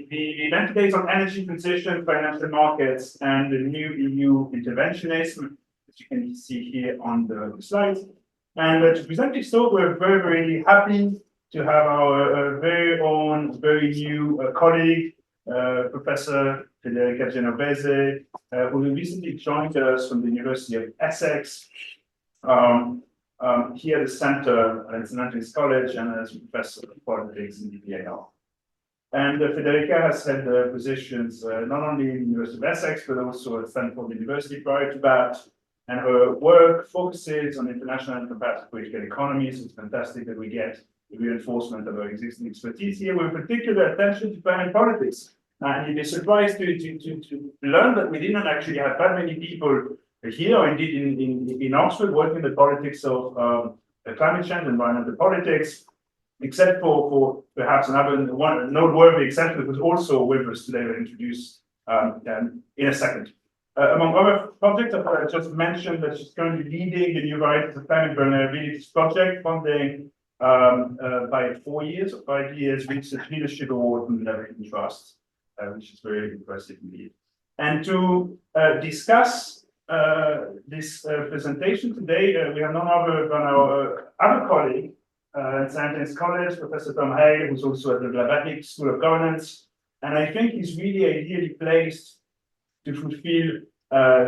The event today is on energy transition, financial markets, and the new EU interventionism, as you can see here on the slides. And to present this talk, we're very, very happy to have our very own, very new colleague, Professor Federica Genovese, who recently joined us from the University of Essex, here at the Center at St. Antony's College and as Professor of Politics in the VAL. And Federica has had positions not only in the University of Essex, but also at Stanford University prior to that. And her work focuses on international and comparative political economies. It's fantastic that we get the reinforcement of our existing expertise here, with particular attention to climate politics. And you'd be surprised to learn that we didn't actually have that many people here, or indeed in Oxford, working the politics of climate change, environmental politics, except for perhaps another one noteworthy exception that was also with us today, we'll introduce in a second. Among other projects, I just mentioned that she's currently leading the New Varieties of Climate Vulnerabilities project, funding by 4 years or 5 years Research Leadership Award from the American Trust, which is very impressive indeed. And to discuss this presentation today, we have none other than our other colleague at St. Antony's College, Professor Tom Hale, who's also at the Vlandas School of Governance. And I think he's really ideally placed to fulfill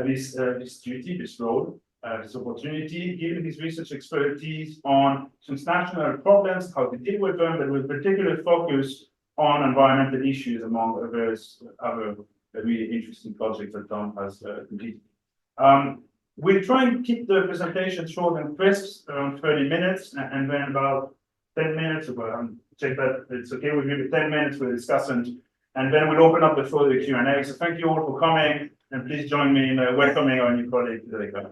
this duty, this role, this opportunity, given his research expertise on transnational problems, how to deal with them, but with particular focus on environmental issues, among various other really interesting projects that Tom has completed. We'll try and keep the presentation short and crisp, around 30 minutes, and then about 10 minutes, check that it's okay with you, 10 minutes for the discussion, and then we'll open up the floor to the Q&A. So thank you all for coming, and please join me in welcoming our new colleague, Federica.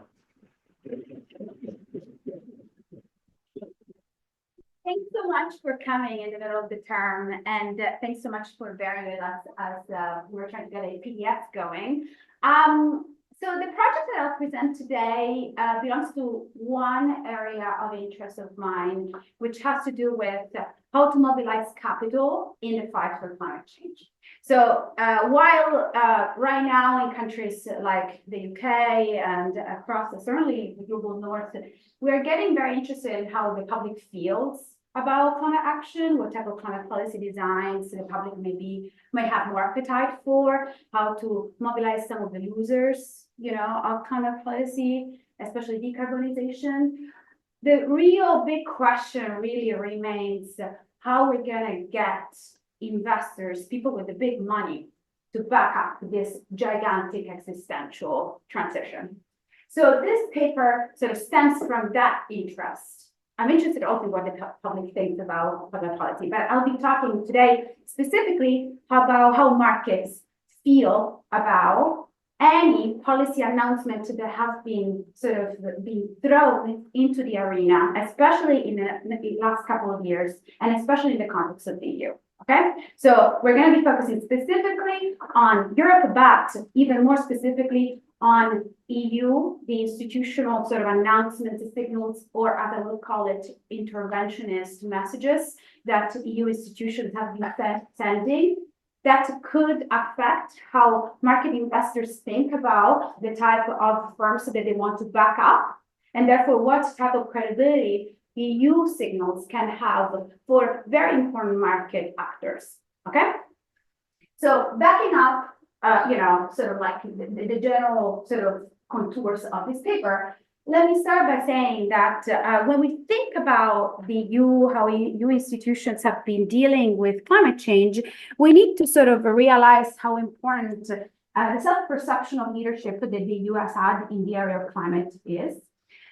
Thanks so much for coming in the middle of the term, and thanks so much for bearing with us as we're trying to get a PDF going. So the project that I'll present today belongs to one area of interest of mine, which has to do with how to mobilize capital in the fight for climate change. So while right now in countries like the UK and across certainly the global north, we're getting very interested in how the public feels about climate action, what type of climate policy designs the public might have more appetite for, how to mobilize some of the losers, of climate policy, especially decarbonization. The real big question really remains how we're going to get investors, people with the big money, to back up this gigantic existential transition. So this paper sort of stems from that interest. I'm interested also in what the public thinks about public policy, but I'll be talking today specifically about how markets feel about any policy announcement that have been sort of being thrown into the arena, especially in the last couple of years, and especially in the context of the EU. Okay, so we're going to be focusing specifically on Europe, but even more specifically on EU, the institutional sort of announcements, signals, or as I will call it, interventionist messages that EU institutions have been sending that could affect how market investors think about the type of firms that they want to back up, and therefore what type of credibility EU signals can have for very important market actors. Okay, so backing up, sort of like the general sort of contours of this paper, let me start by saying that when we think about the EU, how EU institutions have been dealing with climate change, we need to sort of realize how important the self-perception of leadership that the EU has had in the area of climate is.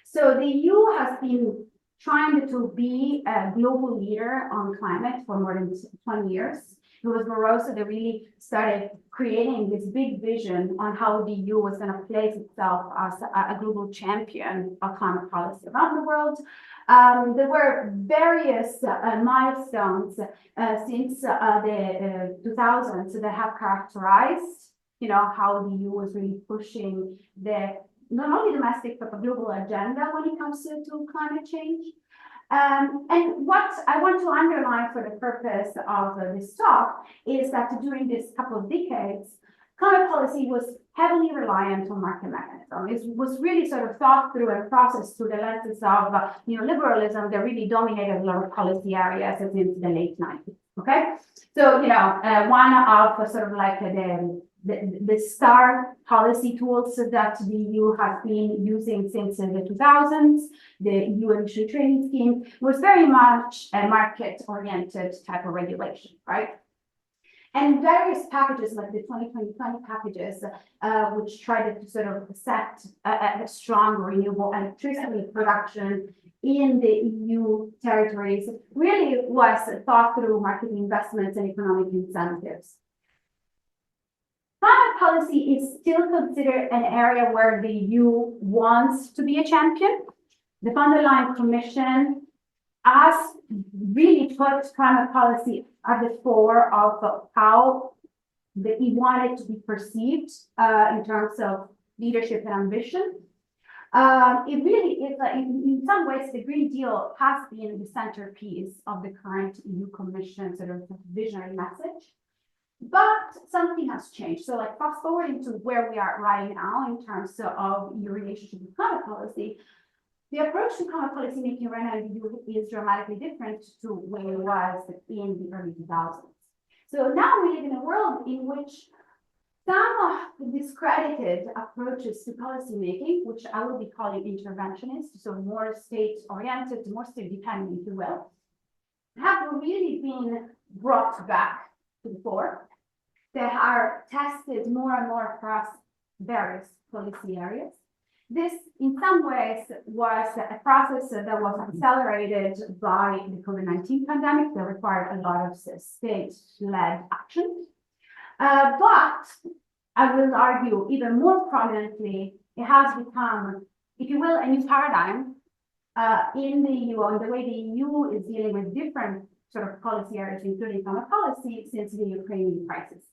So the EU has been trying to be a global leader on climate for more than 20 years. It was Barroso that really started creating this big vision on how the EU was going to place itself as a global champion of climate policy around the world. There were various milestones since the 2000s that have characterized, how the EU was really pushing the not only domestic but the global agenda when it comes to climate change. And what I want to underline for the purpose of this talk is that during this couple of decades, climate policy was heavily reliant on market mechanism. It was really sort of thought through and processed through the lenses of neoliberalism that really dominated a lot of policy areas since the late 90s. Okay, so one of sort of like the star policy tools that the EU has been using since the 2000s, the EU emission trading scheme, was very much a market-oriented type of regulation, right? And various packages like the 2020 packages, which tried to sort of set a strong renewable electricity production in the EU territories, really was thought through market investments and economic incentives. Climate policy is still considered an area where the EU wants to be a champion. The von der Leyen Commission has really put climate policy at the fore of how the EU wanted to be perceived in terms of leadership and ambition. It really is, in some ways, the Green Deal has been the centerpiece of the current EU Commission sort of visionary message. But something has changed. So like fast forwarding to where we are right now in terms of your relationship with climate policy, the approach to climate policy making right now in the EU is dramatically different to where it was in the early 2000s. So now we live in a world in which some of the discredited approaches to policymaking, which I will be calling interventionist, so more state-oriented, more state-dependent, if you will, have really been brought back to the fore. They are tested more and more across various policy areas. This, in some ways, was a process that was accelerated by the COVID-19 pandemic that required a lot of state-led action. But I will argue even more prominently, it has become, if you will, a new paradigm in the EU, and the way the EU is dealing with different sort of policy areas, including climate policy, since the Ukrainian crisis.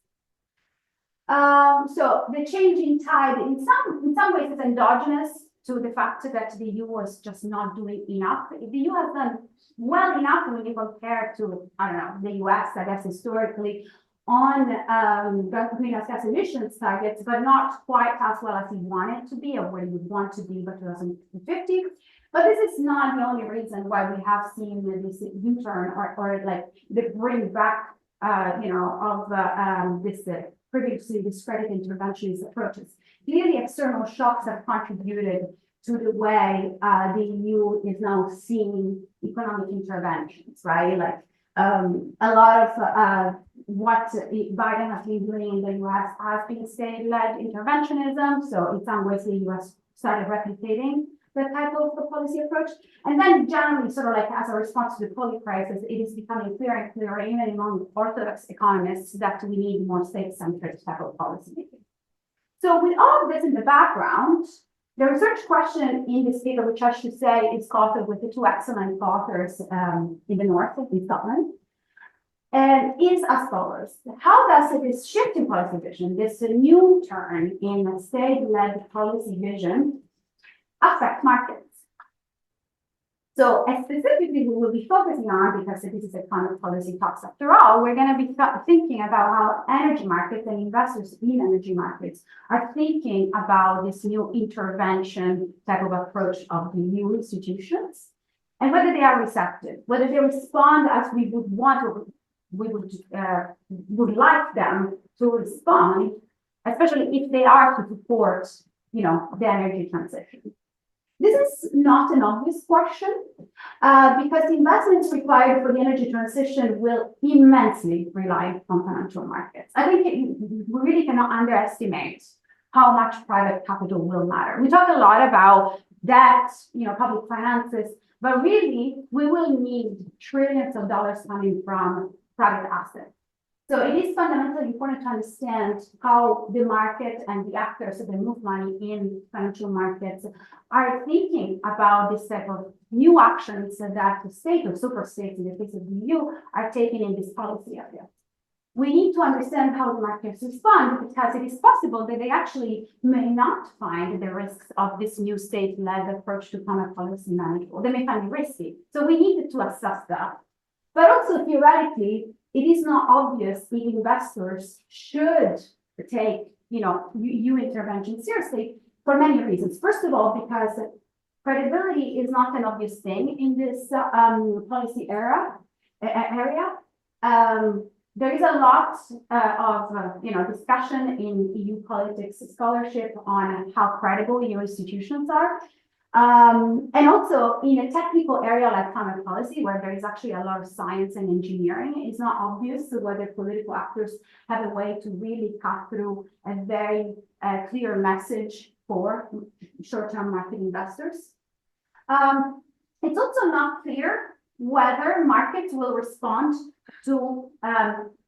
So the changing tide, in some ways, is endogenous to the fact that the EU was just not doing enough. The EU has done well enough when you compare to, I don't know, the US, I guess, historically, on greenhouse gas emissions targets, but not quite as well as we want it to be or where we want to be by 2050. But this is not the only reason why we have seen this U-turn or like the bring back, of this previously discredited interventionist approaches. Clearly, external shocks have contributed to the way the EU is now seeing economic interventions, right? Like a lot of what Biden has been doing in the US has been state-led interventionism. So in some ways, the US started replicating that type of policy approach. And then generally, sort of like as a response to the COVID crisis, it is becoming clearer and clearer, even among orthodox economists, that we need more state-centered type of policy making. So with all of this in the background, the research question in this paper, which I should say is co-authored with the two excellent authors in the north, in Scotland, is as follows. How does this shift in policy vision, this new turn in state-led policy vision, affect markets? So specifically, we will be focusing on, because this is a climate policy talks after all, we're going to be thinking about how energy markets and investors in energy markets are thinking about this new intervention type of approach of the new institutions, and whether they are receptive, whether they respond as we would want, or we would like them to respond, especially if they are to support, the energy transition. This is not an obvious question because the investments required for the energy transition will immensely rely on financial markets. I think we really cannot underestimate how much private capital will matter. We talk a lot about debt, public finances, but really we will need trillions of dollars coming from private assets. So it is fundamentally important to understand how the market and the actors that move money in financial markets are thinking about this type of new actions that the state or super states, in the case of the EU, are taking in this policy area. we need to understand how the markets respond, because it is possible that they actually may not find the risks of this new state-led approach to climate policy manageable. They may find it risky. So we need to assess that. But also theoretically, it is not obvious if investors should take, EU intervention seriously for many reasons. First of all, because credibility is not an obvious thing in this policy area. There is a lot of discussion in EU politics scholarship on how credible EU institutions are. And also in a technical area like climate policy, where there is actually a lot of science and engineering, it's not obvious whether political actors have a way to really cut through a very clear message for short-term market investors. It's also not clear whether markets will respond to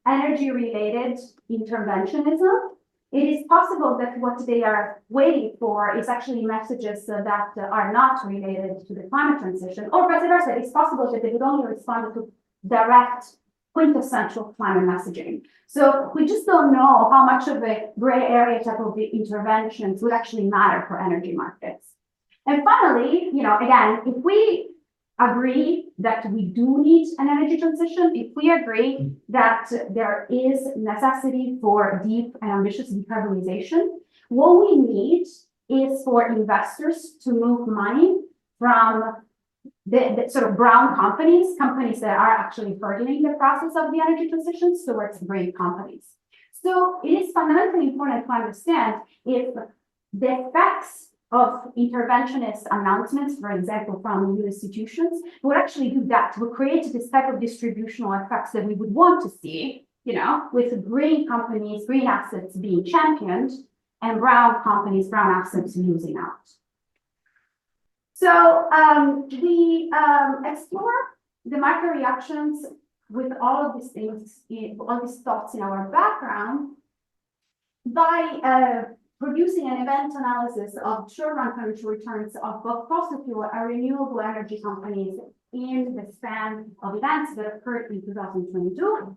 energy-related interventionism. It is possible that what they are waiting for is actually messages that are not related to the climate transition, or vice versa. It's possible that they would only respond to direct quintessential climate messaging. So we just don't know how much of a gray area type of interventions would actually matter for energy markets. And finally, again, if we agree that we do need an energy transition, if we agree that there is necessity for deep and ambitious decarbonization, what we need is for investors to move money from the sort of brown companies that are actually furthering the process of the energy transition, towards green companies. So it is fundamentally important to understand if the effects of interventionist announcements, for example, from EU institutions, would actually do that, would create this type of distributional effects that we would want to see, with green companies, green assets being championed, and brown companies, brown assets losing out. So we explore the market reactions with all of these things, all these thoughts in our background by producing an event analysis of short-run financial returns of both fossil fuel and renewable energy companies in the span of events that occurred in 2022.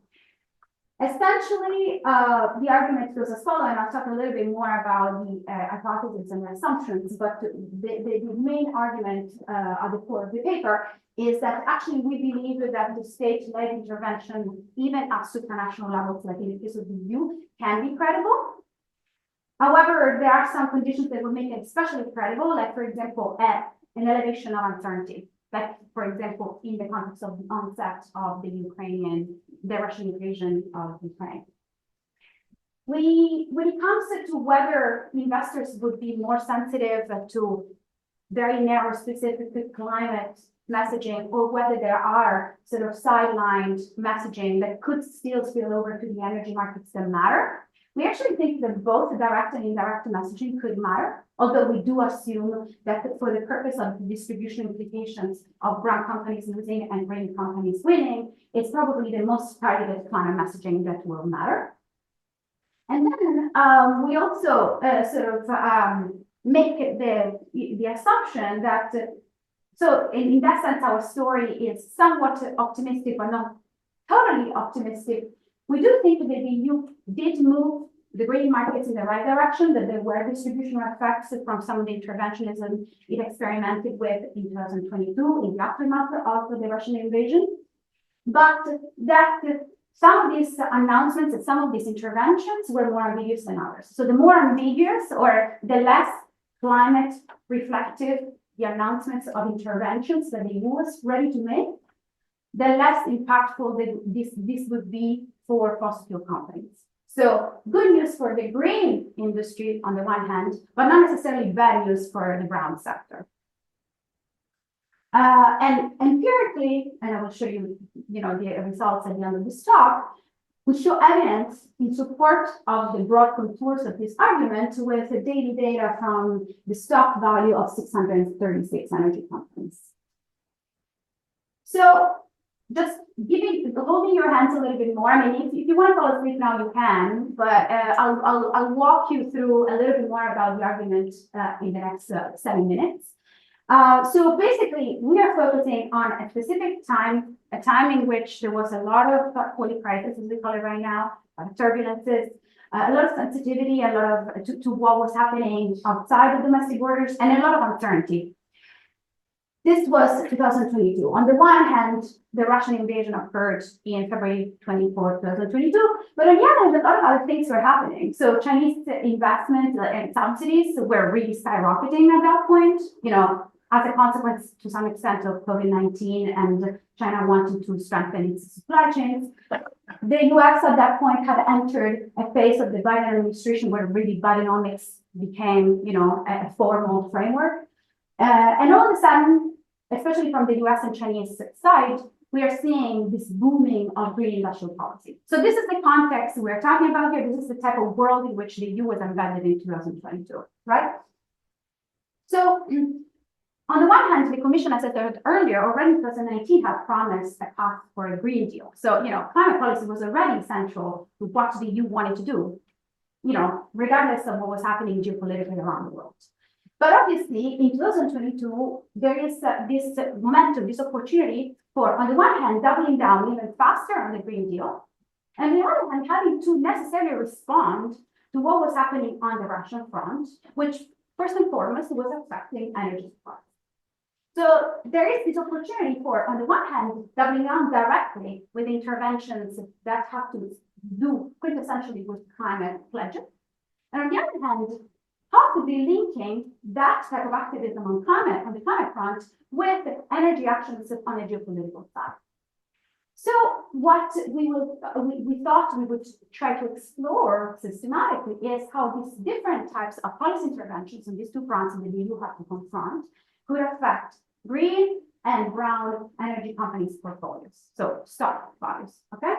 Essentially, the argument goes as follows, and I'll talk a little bit more about the hypotheses and assumptions, but the main argument at the core of the paper is that actually we believe that the state-led intervention, even at supranational levels, like in the case of the EU, can be credible. However, there are some conditions that will make it especially credible, like, for example, an elevation of uncertainty, like, for example, in the context of the onset of the Russian invasion of Ukraine. When it comes to whether investors would be more sensitive to very narrow specific climate messaging, or whether there are sort of sidelined messaging that could still spill over to the energy markets that matter, we actually think that both direct and indirect messaging could matter, although we do assume that for the purpose of the distribution implications of brown companies losing and green companies winning, it's probably the most targeted climate messaging that will matter. And then we also make the assumption that, so in that sense, our story is somewhat optimistic, but not totally optimistic. We do think that the EU did move the green markets in the right direction, that there were distributional effects from some of the interventionism it experimented with in 2022 in the aftermath of the Russian invasion. But that some of these announcements and some of these interventions were more ambiguous than others. So the more ambiguous, or the less climate reflective the announcements of interventions that the EU was ready to make, the less impactful this would be for fossil fuel companies. So good news for the green industry on the one hand, but not necessarily bad news for the brown sector. And empirically, and I will show you, the results at the end of this talk, we show evidence in support of the broad contours of this argument with the daily data from the stock value of 636 energy companies. So just holding your hands a little bit more. I mean, if you want to fall asleep now, you can, but I'll walk you through a little bit more about the argument in the next 7 minutes. So basically, we are focusing on a specific time, a time in which there was a lot of holy crisis, as we call it right now, turbulences, a lot of sensitivity, a lot of to what was happening outside of domestic borders, and a lot of uncertainty. This was 2022. On the one hand, the Russian invasion occurred in February 24, 2022, but on the other hand, a lot of other things were happening. So Chinese investment and subsidies were really skyrocketing at that point, you know, as a consequence to some extent of COVID-19 and China wanting to strengthen its supply chains. The US at that point had entered a phase of the Biden administration where really Bidenomics became, you know, a formal framework. And all of a sudden, especially from the US and Chinese side, we are seeing this booming of green industrial policy. So this is the context we're talking about here. This is the type of world in which the EU was embedded in 2022, right? So on the one hand, the Commission, as I said earlier, already in 2019 had promised a path for a Green Deal. So, you know, climate policy was already central to what the EU wanted to do, you know, regardless of what was happening geopolitically around the world. But obviously, in 2022, there is this momentum, this opportunity for, on the one hand, doubling down even faster on the Green Deal, and on the other hand, having to necessarily respond to what was happening on the Russian front, which first and foremost was affecting energy supply. So there is this opportunity for, on the one hand, doubling down directly with interventions that have to do quintessentially with climate pledges, and on the other hand, possibly linking that type of activism on the climate front with energy actions on the geopolitical side. So what we thought we would try to explore systematically is how these different types of policy interventions on these two fronts that the EU have to confront could affect green and brown energy companies' portfolios. So stock values, okay?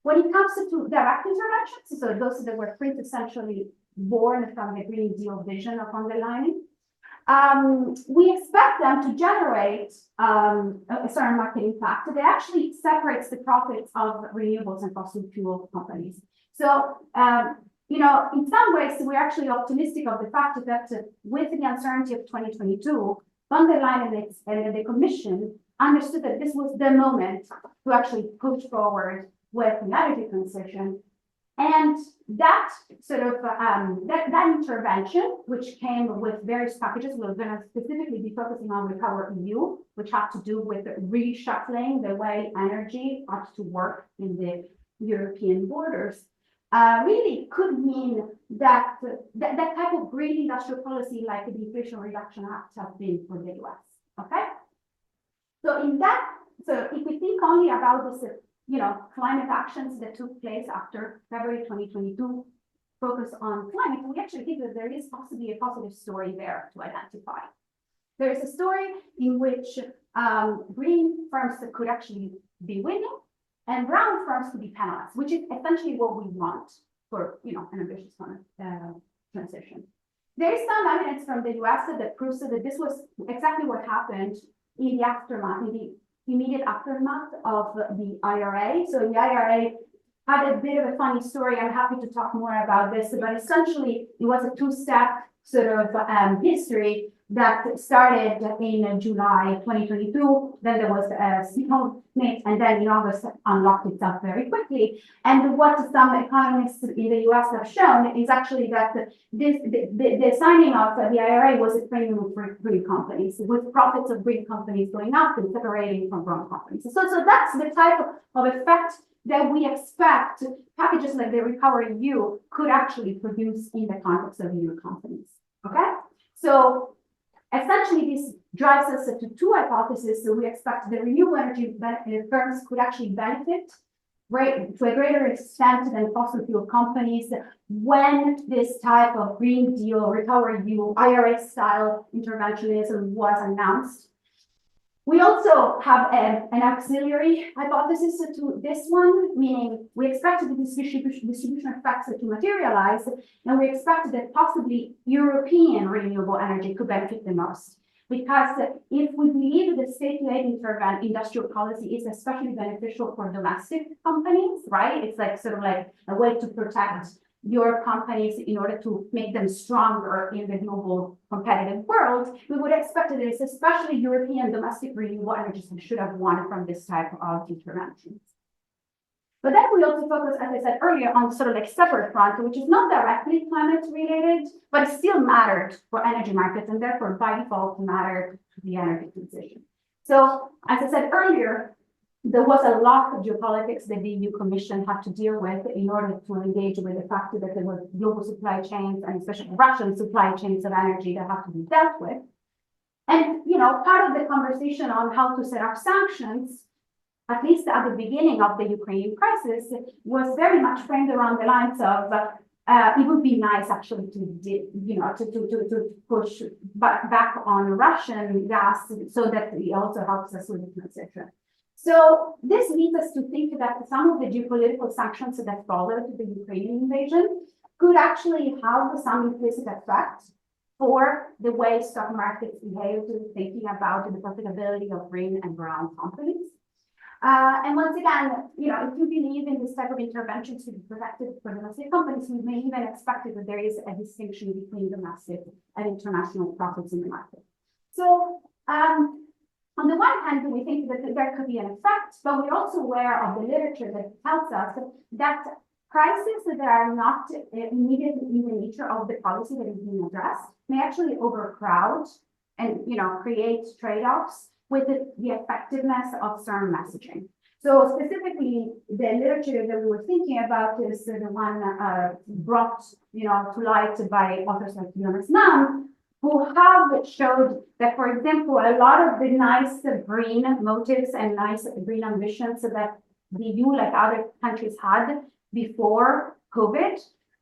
When it comes to direct interventions, so those that were quintessentially born from the Green Deal vision of von der Leyen, we expect them to generate a certain market impact that actually separates the profits of renewables and fossil fuel companies. So, you know, in some ways, we're actually optimistic of the fact that with the uncertainty of 2022, von der Leyen and the Commission understood that this was the moment to actually push forward with the energy transition. And that sort of that intervention, which came with various packages, we're going to specifically be focusing on Recover EU, which have to do with reshuffling the way energy ought to work in the European borders, really could mean that that type of green industrial policy, like the Inflation Reduction Act, has been for the US. Okay, so in that, so if we think only about this, you know, climate actions that took place after February 2022, focus on climate, we actually think that there is possibly a positive story there to identify. There is a story in which green firms could actually be winning and brown firms could be penalized, which is essentially what we want for, you know, an ambitious transition. There is some evidence from the US that proves that this was exactly what happened in the aftermath, in the immediate aftermath of the IRA. So the IRA had a bit of a funny story. I'm happy to talk more about this, but essentially it was a two-step sort of history that started in July 2022. Then there was a stalemate, and then in August unlocked itself very quickly. And what some economists in the US have shown is actually that the signing of the IRA was a premium for green companies, with profits of green companies going up and separating from brown companies. So that's the type of effect that we expect packages like the Recover EU could actually produce in the context of EU companies. Okay, so essentially, this drives us to two hypotheses. So we expect the renewable energy firms could actually benefit to a greater extent than fossil fuel companies when this type of Green Deal, Recover EU, IRA-style interventionism was announced. We also have an auxiliary hypothesis to this one, meaning we expect the distribution effects to materialize, and we expect that possibly European renewable energy could benefit the most. Because if we believe that state-led industrial policy is especially beneficial for domestic companies, right? It's like sort of like a way to protect your companies in order to make them stronger in the global competitive world, we would expect that this, especially European domestic renewable energies, should have won from this type of interventions. But then we also focus, as I said earlier, on sort of like separate front, which is not directly climate related, but it still mattered for energy markets and therefore by default mattered to the energy transition. So as I said earlier, there was a lot of geopolitics that the EU Commission had to deal with in order to engage with the fact that there were global supply chains and especially Russian supply chains of energy that have to be dealt with. And, you know, part of the conversation on how to set up sanctions, at least at the beginning of the Ukrainian crisis, was very much framed around the lines of it would be nice actually to push back on Russian gas so that it also helps us with the transition. So this leads us to think that some of the geopolitical sanctions that followed the Ukrainian invasion could actually have some implicit effect for the way stock markets behave, thinking about the profitability of green and brown companies. And once again, you know, if you believe in this type of interventions to be protected for domestic companies, we may even expect that there is a distinction between domestic and international profits in the market. So, on the one hand, we think that there could be an effect, but we're also aware of the literature that tells us that crises that are not immediate in the nature of the policy that is being addressed may actually overcrowd and, you know, create trade-offs with the effectiveness of certain messaging. So specifically, the literature that we were thinking about is the one brought, you know, to light by authors like Vlandas, who have showed that, for example, a lot of the nice green motives and nice green ambitions that the EU, like other countries, had before COVID,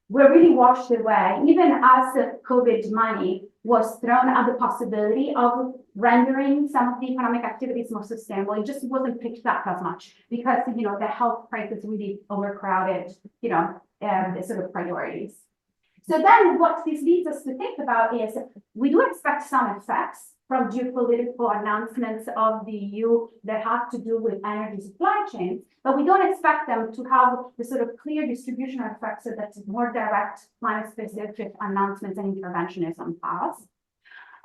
were really washed away, even as COVID money was thrown at the possibility of rendering some of the economic activities more sustainable. It just wasn't picked up as much because, you know, the health crisis really overcrowded, you know, the sort of priorities. So then what this leads us to think about is we do expect some effects from geopolitical announcements of the EU that have to do with energy supply chains, but we don't expect them to have the sort of clear distribution effects so that's more direct climate-specific announcements and interventionism has.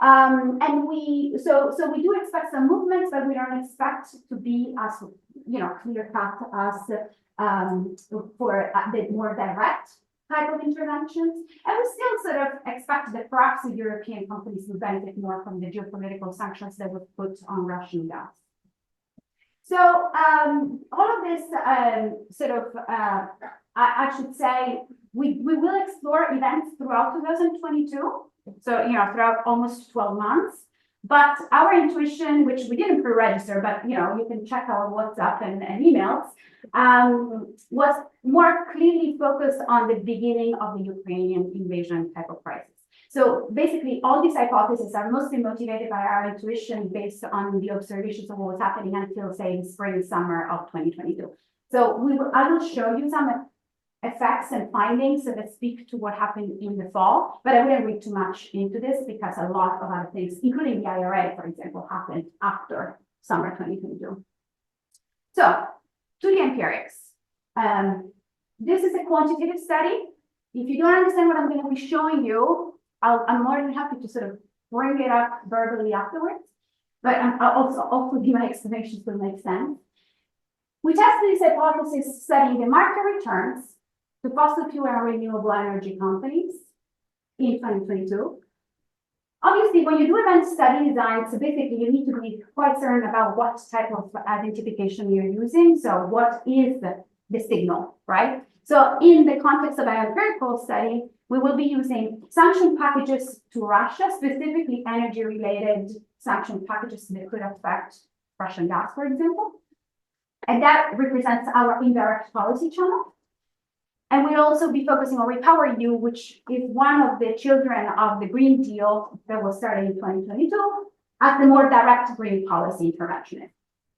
And we do expect some movements, but we don't expect to be as, you know, clear-cut as for the more direct type of interventions. And we still sort of expect that perhaps the European companies will benefit more from the geopolitical sanctions that were put on Russian gas. So all of this I should say, we will explore events throughout 2022. So, you know, throughout almost 12 months. But our intuition, which we didn't pre-register, but, you know, you can check our WhatsApp and emails, was more clearly focused on the beginning of the Ukrainian invasion type of crisis. So basically, all these hypotheses are mostly motivated by our intuition based on the observations of what was happening until, say, spring, summer of 2022. So I will show you some effects and findings that speak to what happened in the fall, but I wouldn't read too much into this because a lot of other things, including the IRA, for example, happened after summer 2022. So, to the empirics. This is a quantitative study. If you don't understand what I'm going to be showing you, I'm more than happy to sort of bring it up verbally afterwards, but hopefully my explanations will make sense. We tested this hypothesis studying the market returns to fossil fuel and renewable energy companies in 2022. Obviously, when you do event study design, so basically you need to be quite certain about what type of identification you're using. So what is the signal, right? So in the context of an empirical study, we will be using sanction packages to Russia, specifically energy-related sanction packages that could affect Russian gas, for example. And that represents our indirect policy channel. And we'll also be focusing on REPowerEU, which is one of the children of the Green Deal that was started in 2022 as the more direct green policy intervention.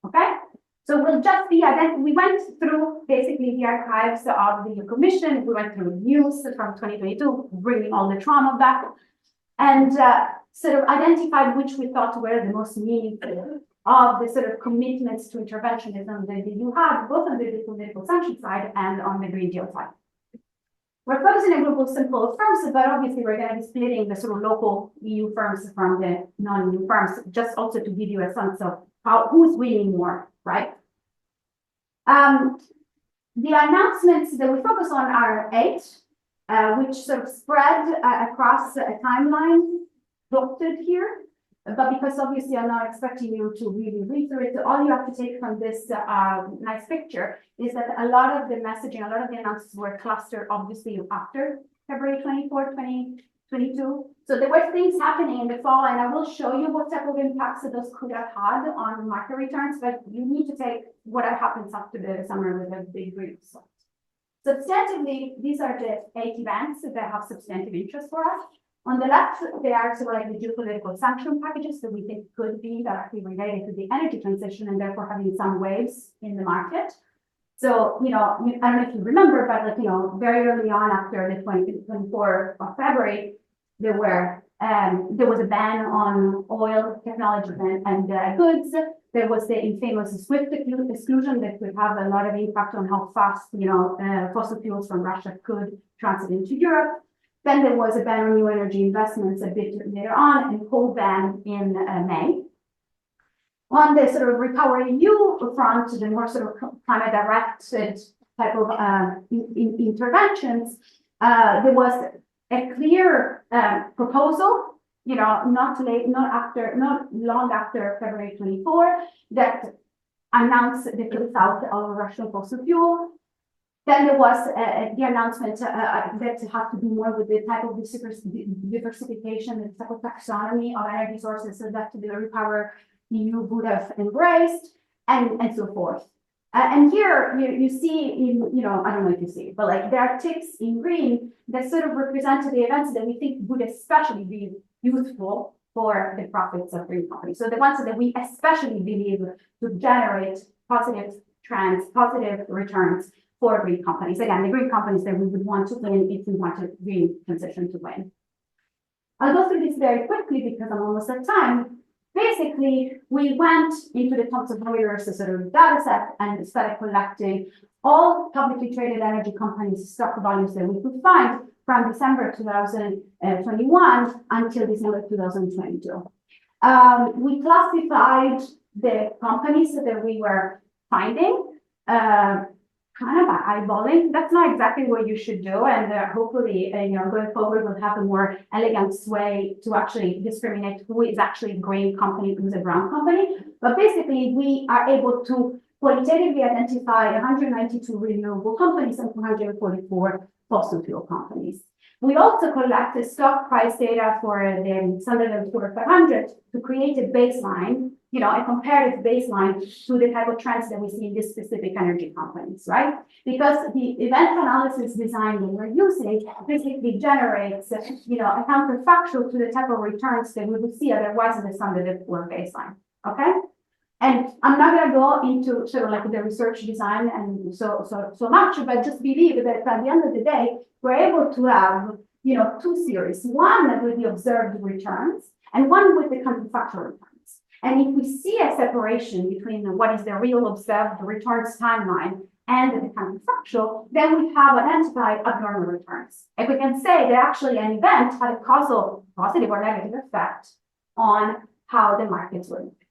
Okay? So we'll just be, we went through basically the archives of the EU Commission, we went through news from 2022, bringing all the trauma back, and sort of identified which we thought were the most meaningful of the sort of commitments to interventionism that the EU had, both on the political sanction side and on the Green Deal side. We're focusing on global simple firms, but obviously we're going to be splitting the sort of local EU firms from the non-EU firms, just also to give you a sense of who's winning more, right? The announcements that we focus on are 8, which sort of spread across a timeline plotted here. But because obviously I'm not expecting you to really read through it, all you have to take from this nice picture is that a lot of the messaging, a lot of the announcements were clustered obviously after February 24, 2022. So there were things happening in the fall, and I will show you what type of impacts that those could have had on market returns, but you need to take whatever happens after the summer with a big result. Substantively, these are the 8 events that have substantive interest for us. On the left, they are sort of like the geopolitical sanction packages that we think could be directly related to the energy transition and therefore having some waves in the market. So, I don't know if you remember, but like, very early on after the 24th of February, there was a ban on oil technology and goods. There was the infamous SWIFT exclusion that could have a lot of impact on how fast, fossil fuels from Russia could transit into Europe. Then there was a ban on new energy investments a bit later on, and coal ban in May. On the sort of Repower EU front, the more sort of climate-directed type of interventions, there was a clear proposal, not long after February 24, that announced the phase out of Russian fossil fuel. Then there was the announcement that had to do more with the type of diversification and type of taxonomy of energy sources, so that the Repower EU would have embraced, and so forth. And here you see I don't know if you see, but like there are ticks in green that sort of represent the events that we think would especially be useful for the profits of green companies. So the ones that we especially believe to generate positive trends, positive returns for green companies. Again, the green companies that we would want to win if we wanted green transition to win. I'll go through this very quickly because I'm almost at time. Basically, we went into the Thomson Reuters sort of data set and started collecting all publicly traded energy companies' stock values that we could find from December 2021 until December 2022. We classified the companies that we were finding kind of by eyeballing. That's not exactly what you should do, and hopefully, going forward, we'll have a more elegant way to actually discriminate who is actually a green company, who's a brown company. But basically, we are able to qualitatively identify 192 renewable companies and 244 fossil fuel companies. We also collected stock price data for the Standard & Poor's 500 to create a baseline, a comparative baseline to the type of trends that we see in these specific energy companies, right? Because the event analysis design that we're using basically generates, a counterfactual to the type of returns that we would see otherwise in the Standard & Poor's baseline, okay? And I'm not going to go into sort of like the research design and so much, but just believe that at the end of the day, we're able to have, 2 series, one with the observed returns and one with the counterfactual returns. And if we see a separation between what is the real observed returns timeline and the counterfactual, then we have identified abnormal returns. And we can say that actually an event had a causal positive or negative effect on how the markets were moving.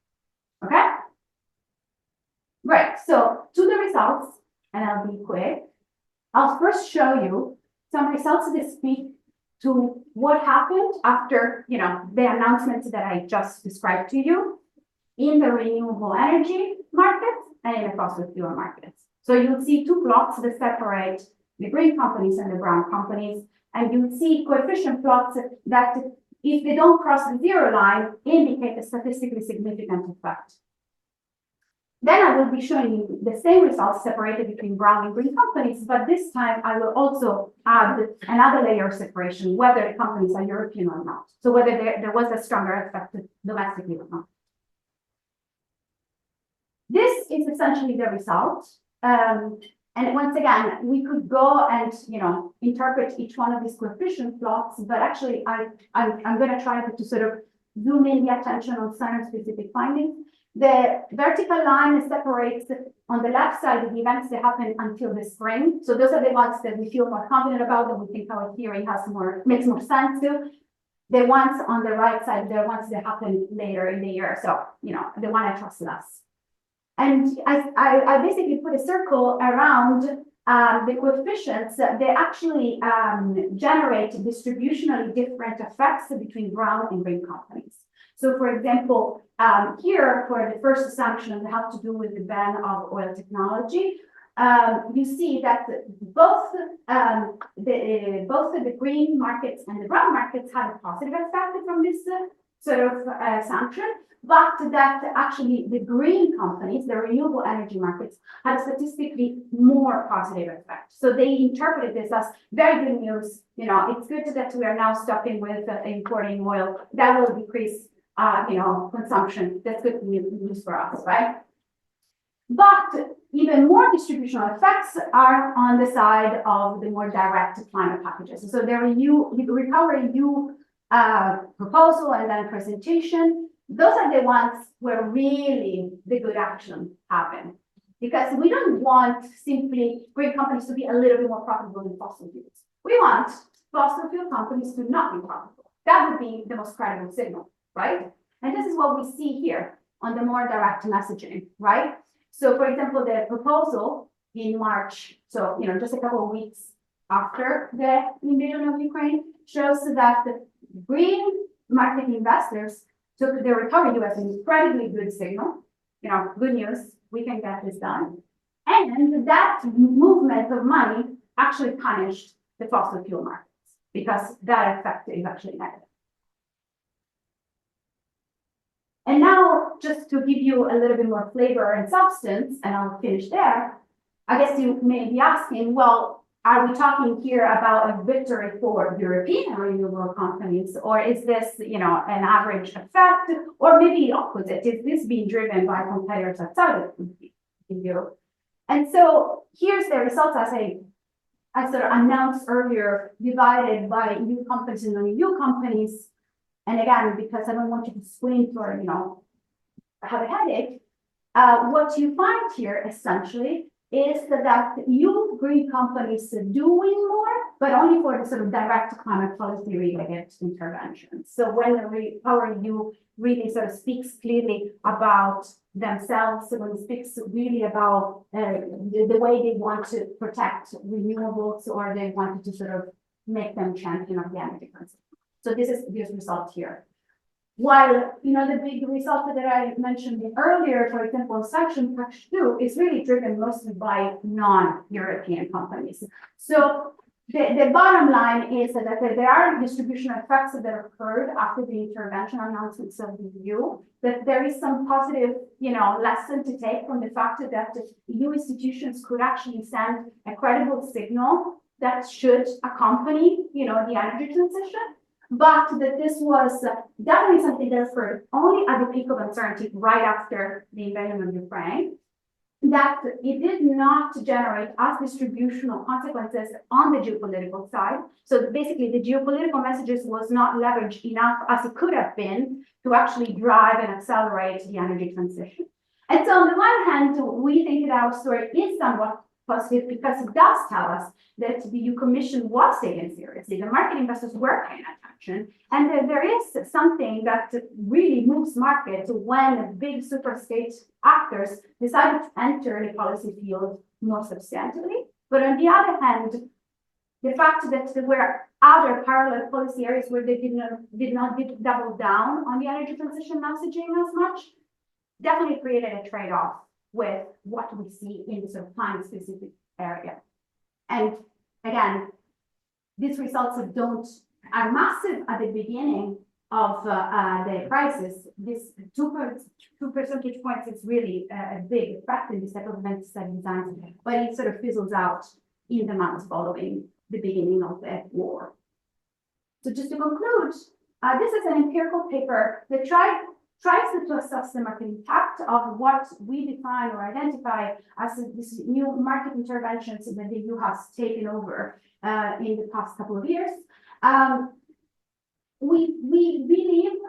Okay? Great. So to the results, and I'll be quick. I'll first show you some results that speak to what happened after, the announcements that I just described to you in the renewable energy markets and in the fossil fuel markets. So you'll see 2 plots that separate the green companies and the brown companies, and you'll see coefficient plots that, if they don't cross the 0 line, indicate a statistically significant effect. Then I will be showing you the same results separated between brown and green companies, but this time I will also add another layer of separation, whether the companies are European or not. So whether there was a stronger effect domestically or not. This is essentially the result. And once again, we could go and interpret each one of these coefficient plots, but actually I'm going to try to sort of zoom in the attention on some specific findings. The vertical line separates on the left side the events that happen until the spring. So those are the ones that we feel more confident about, that we think our theory makes more sense to. The ones on the right side, they're ones that happen later in the year. So, the one I trust less. And I basically put a circle around the coefficients. They actually generate distributionally different effects between brown and green companies. So, for example, here for the first assumption that have to do with the ban of oil technology, you see that both the green markets and the brown markets had a positive effect from this sort of assumption, but that actually the green companies, the renewable energy markets, had a statistically more positive effect. So they interpreted this as very good news. It's good that we are now stopping with importing oil. That will decrease consumption. That's good news for us, right? But even more distributional effects are on the side of the more direct climate packages. So the REPowerEU proposal and then presentation, those are the ones where really the good action happen. Because we don't want simply green companies to be a little bit more profitable than fossil fuels. We want fossil fuel companies to not be profitable. That would be the most credible signal, right? And this is what we see here on the more direct messaging, right? So, for example, the proposal in March, so, just a couple of weeks after the invasion of Ukraine, shows that the green market investors took the REPowerEU as an incredibly good signal. Good news, we can get this done. And that movement of money actually punished the fossil fuel markets because that effect is actually negative. And now, just to give you a little bit more flavor and substance, and I'll finish there, I guess you may be asking, well, are we talking here about a victory for European renewable companies, or is this, an average effect, or maybe the opposite? Is this being driven by competitors outside of the EU? And so here's the results as I sort of announced earlier, divided by EU companies and non-EU companies. And again, because I don't want you to squint or, have a headache, what you find here essentially is that EU green companies are doing more, but only for the sort of direct climate policy related interventions. So when the REPowerEU really sort of speaks clearly about themselves, when it speaks really about the way they want to protect renewables, or they wanted to sort of make them champion of the energy transition. So this is this result here. While, the big result that I mentioned earlier, for example, Section 2 is really driven mostly by non-European companies. So the bottom line is that there are distribution effects that occurred after the intervention announcements of the EU, that there is some positive, lesson to take from the fact that the EU institutions could actually send a credible signal that should accompany, the energy transition. But that this was definitely something that occurred only at the peak of uncertainty right after the invasion of Ukraine, that it did not generate as distributional consequences on the geopolitical side. So basically the geopolitical messages was not leveraged enough as it could have been to actually drive and accelerate the energy transition. And so on the one hand, we think that our story is somewhat positive because it does tell us that the EU Commission was taken seriously. The market investors were paying attention, and that there is something that really moves markets when big super state actors decided to enter the policy field more substantially. But on the other hand, the fact that there were other parallel policy areas where they did not double down on the energy transition messaging as much definitely created a trade-off with what we see in the sort of climate-specific area. And again, these results are massive at the beginning of the crisis. This 2 percentage points is really a big effect in this type of event study designs, but it sort of fizzles out in the months following the beginning of the war. So just to conclude, this is an empirical paper that tries to assess the market impact of what we define or identify as this new market interventions that the EU has taken over in the past couple of years. We believe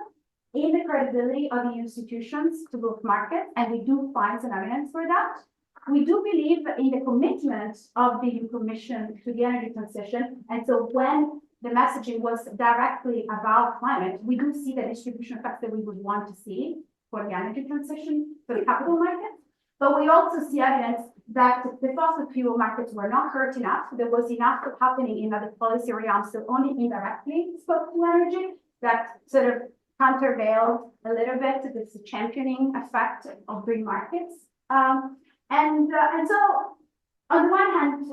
in the credibility of the institutions to both markets, and we do find some evidence for that. We do believe in the commitment of the EU Commission to the energy transition, and so when the messaging was directly about climate, we do see the distribution effects that we would want to see for the energy transition for the capital markets. But we also see evidence that the fossil fuel markets were not hurt enough. There was enough happening in other policy realms that only indirectly spoke to energy that sort of countervailed a little bit this championing effect of green markets. And so on the one hand,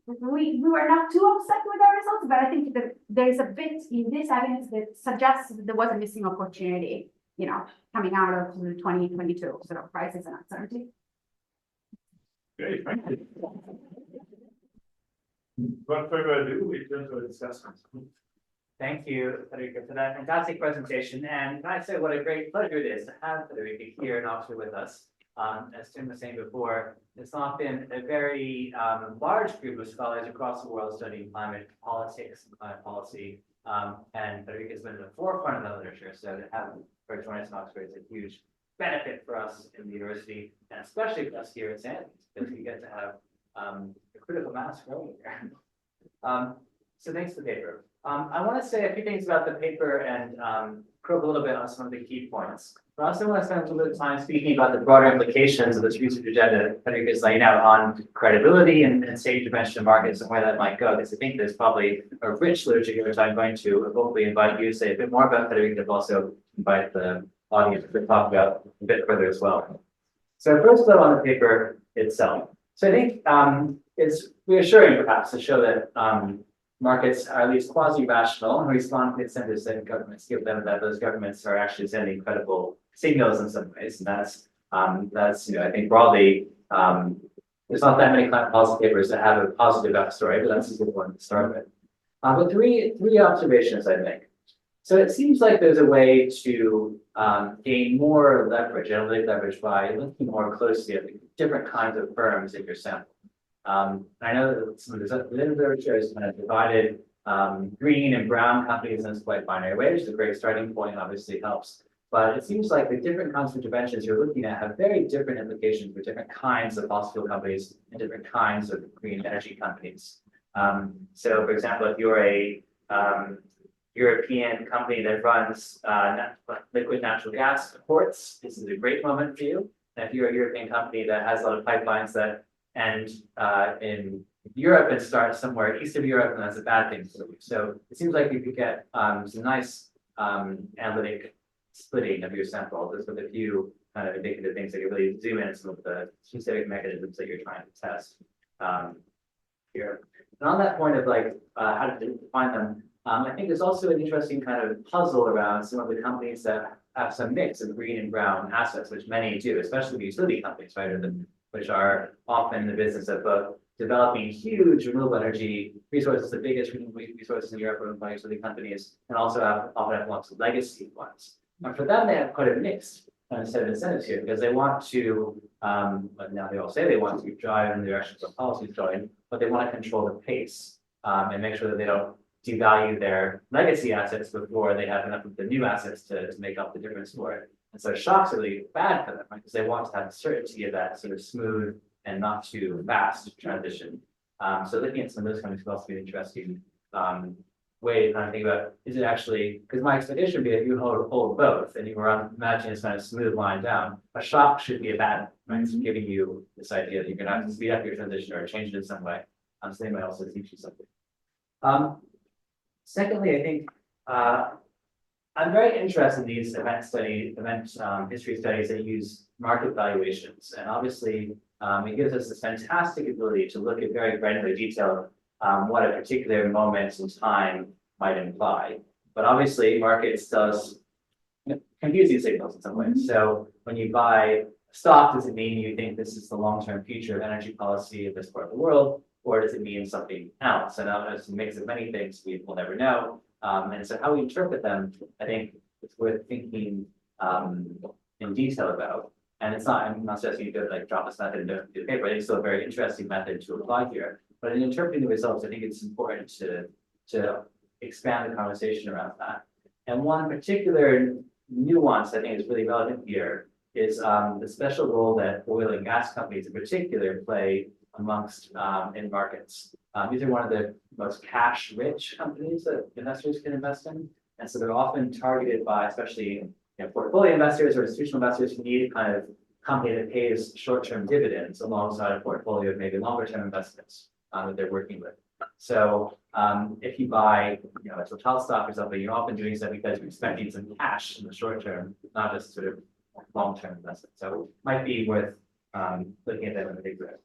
we were not too upset with our results, but I think that there is a bit in this evidence that suggests that there was a missing opportunity, you know, coming out of the 2022 sort of crisis and uncertainty. Great, thank you. Without further ado, we turn to a discussion. Thank you, Federica, for that fantastic presentation. And can I say what a great pleasure it is to have Federica here in Oxford with us. As Tim was saying before, it's not been a very large group of scholars across the world studying climate politics and climate policy. And Federica has been at the forefront of that literature. So to have her join us in Oxford is a huge benefit for us in the university, and especially for us here at Antony, because we get to have a critical mass growing there. So thanks for the paper. I want to say a few things about the paper and probe a little bit on some of the key points. But I also want to spend a little bit of time speaking about the broader implications of this research agenda that Federica is laying out on credibility and stage dimension of markets and where that might go. Because I think there's probably a rich literature here, which I'm going to hopefully invite you to say a bit more about Federica, but also invite the audience to talk about a bit further as well. So first though, on the paper itself. So I think it's reassuring perhaps to show that markets are at least quasi-rational and respond to incentives that governments give them, that those governments are actually sending credible signals in some ways. And that's I think broadly, there's not that many climate policy papers that have a positive backstory, but that's a good one to start with. But three observations I make. So it seems like there's a way to gain more leverage, analytic leverage, by looking more closely at the different kinds of firms in your sample. I know that some of the literature is kind of divided green and brown companies in quite binary ways. The great starting point obviously helps. But it seems like the different kinds of interventions you're looking at have very different implications for different kinds of fossil fuel companies and different kinds of green energy companies. So, for example, if you're a European company that runs liquid natural gas ports, this is a great moment for you. And if you're a European company that has a lot of pipelines that end in Europe and start somewhere east of Europe, and that's a bad thing for you. So it seems like you could get some nice analytic splitting of your sample, just with a few kind of indicative things that you really zoom in some of the specific mechanisms that you're trying to test here. And on that point of like how to define them, I think there's also an interesting kind of puzzle around some of the companies that have some mix of green and brown assets, which many do, especially the utility companies, right, which are often in the business of both developing huge renewable energy resources, the biggest renewable resources in Europe run by utility companies, and also often have lots of legacy ones. And for them, they have quite a mixed kind of set of incentives here, because they want to, but now they all say they want to drive in the direction of policy is going, but they want to control the pace and make sure that they don't devalue their legacy assets before they have enough of the new assets to make up the difference for it. And so shocks are really bad for them, right? Because they want to have certainty of that sort of smooth and not too fast transition. So looking at some of those companies could also be an interesting way to kind of think about, is it actually, because my expectation would be that you hold both and you were imagining this kind of smooth line down, a shock should be a bad, right? It's giving you this idea that you're going to have to speed up your transition or change it in some way. So they might also teach you something. Secondly, I think I'm very interested in these event history studies that use market valuations. And obviously, it gives us this fantastic ability to look at very granular detail what a particular moment in time might imply. But obviously, markets does confuse these signals in some ways. So when you buy a stock, does it mean you think this is the long-term future of energy policy of this part of the world? Or does it mean something else? And it's a mix of many things we will never know. And so how we interpret them, I think it's worth thinking in detail about. And it's not, I'm not suggesting you could like drop this method and don't do the paper. I think it's still a very interesting method to apply here. But in interpreting the results, I think it's important to expand the conversation around that. And one particular nuance I think is really relevant here is the special role that oil and gas companies in particular play amongst in markets. These are one of the most cash-rich companies that investors can invest in, and so they're often targeted by, especially portfolio investors or institutional investors who need kind of company that pays short-term dividends alongside a portfolio of maybe longer-term investments that they're working with. So if you buy, a Total stock or something, you're often doing so because you're expecting some cash in the short term, not just sort of long-term investment. So it might be worth looking at that in particular.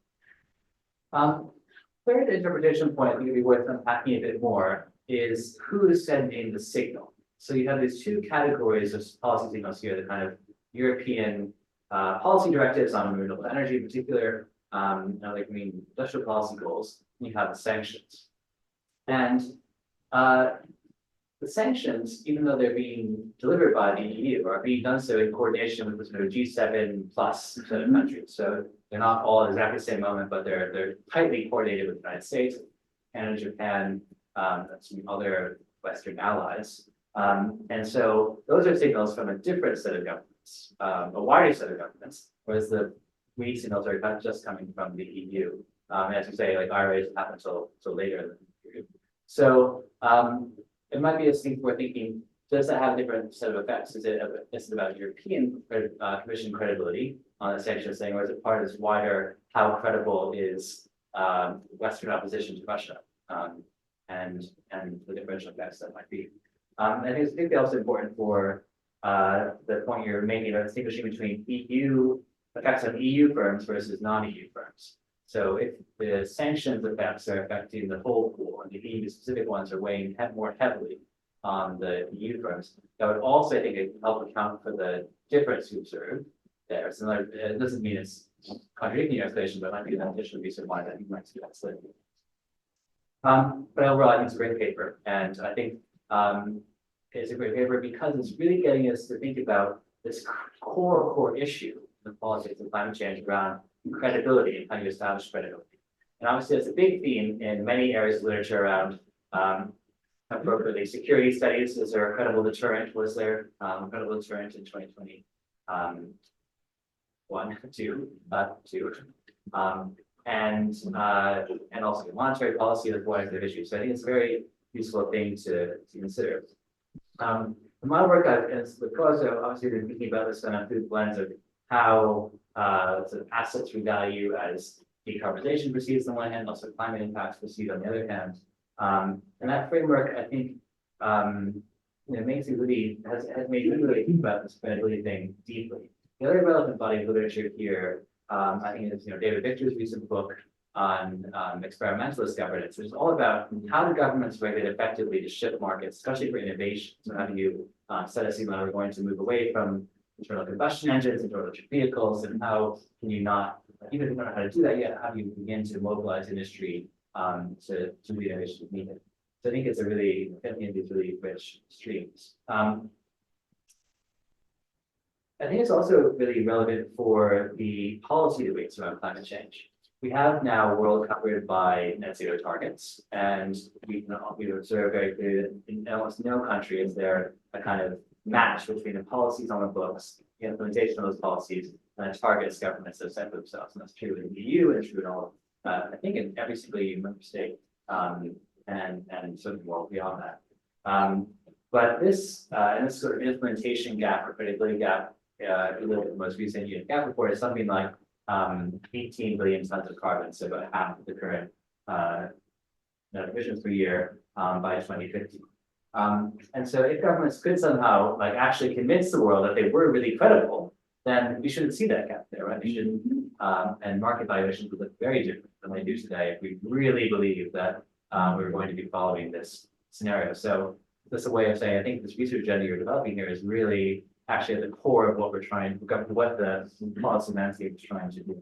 Third interpretation point, I think it'd be worth unpacking a bit more, is who is sending the signal. So you have these two categories of policy signals here, the kind of European policy directives on renewable energy in particular, other green industrial policy goals. You have the sanctions. And the sanctions, even though they're being delivered by the EU, are being done so in coordination with the sort of G7 plus set of countries. So they're not all at exactly the same moment, but they're tightly coordinated with the United States, Canada, Japan, and some other Western allies. And so those are signals from a different set of governments, a wider set of governments, whereas the green signals are not just coming from the EU. As you say, like IRAs happen until later in the period. So it might be a thing we're thinking, does that have a different set of effects? Is it about European Commission credibility on the sanctions thing, or is it part of this wider, how credible is Western opposition to Russia and the differential effects that might be? I think it's particularly also important for the point you're making about distinguishing between EU effects on EU firms versus non-EU firms. So if the sanctions effects are affecting the whole pool and the EU specific ones are weighing more heavily on the EU firms, that would also, I think, help account for the difference you observe there. So it doesn't mean it's contradicting your explanation, but it might be an additional reason why that you might see that slightly. But overall, I think it's a great paper, and I think it's a great paper because it's really getting us to think about this core issue in the politics of climate change around credibility and how you establish credibility. And obviously, it's a big theme in many areas of literature around appropriately security studies. Is there a credible deterrent? Was there a credible deterrent in 2020? And also monetary policy is one of the issues. So I think it's a very useful thing to consider. In my work, because I've obviously been thinking about this through the lens of how sort of assets we value as decarbonization proceeds on one hand, also climate impacts proceed on the other hand. And that framework, I think, makes it really has made me really think about this credibility thing deeply. The other relevant body of literature here, I think, is David Victor's recent book on experimentalist governance, which is all about how do governments regulate effectively to shift markets, especially for innovation. So how do you set a signal we're going to move away from internal combustion engines into electric vehicles, and how can you not, even if you don't know how to do that yet, how do you begin to mobilize industry to do the innovation needed? So I think it's definitely these really rich streams. I think it's also really relevant for the policy debates around climate change. We have now a world covered by net zero targets, and we observe very clearly that in almost no country is there a kind of match between the policies on the books, the implementation of those policies, and the targets governments have set for themselves. And that's true in the EU and true in all, I think, in every single EU member state, and certainly well beyond that. But this sort of implementation gap or credibility gap, if you look at the most recent UN gap report, is something like 18 billion tons of carbon, so about half of the current net emissions per year by 2050. And so if governments could somehow actually convince the world that they were really credible, then we shouldn't see that gap there, right? We shouldn't, and market valuations would look very different than they do today if we really believe that we're going to be following this scenario. So that's a way of saying, I think this research agenda you're developing here is really actually at the core of what we're trying, what the policy landscape is trying to do.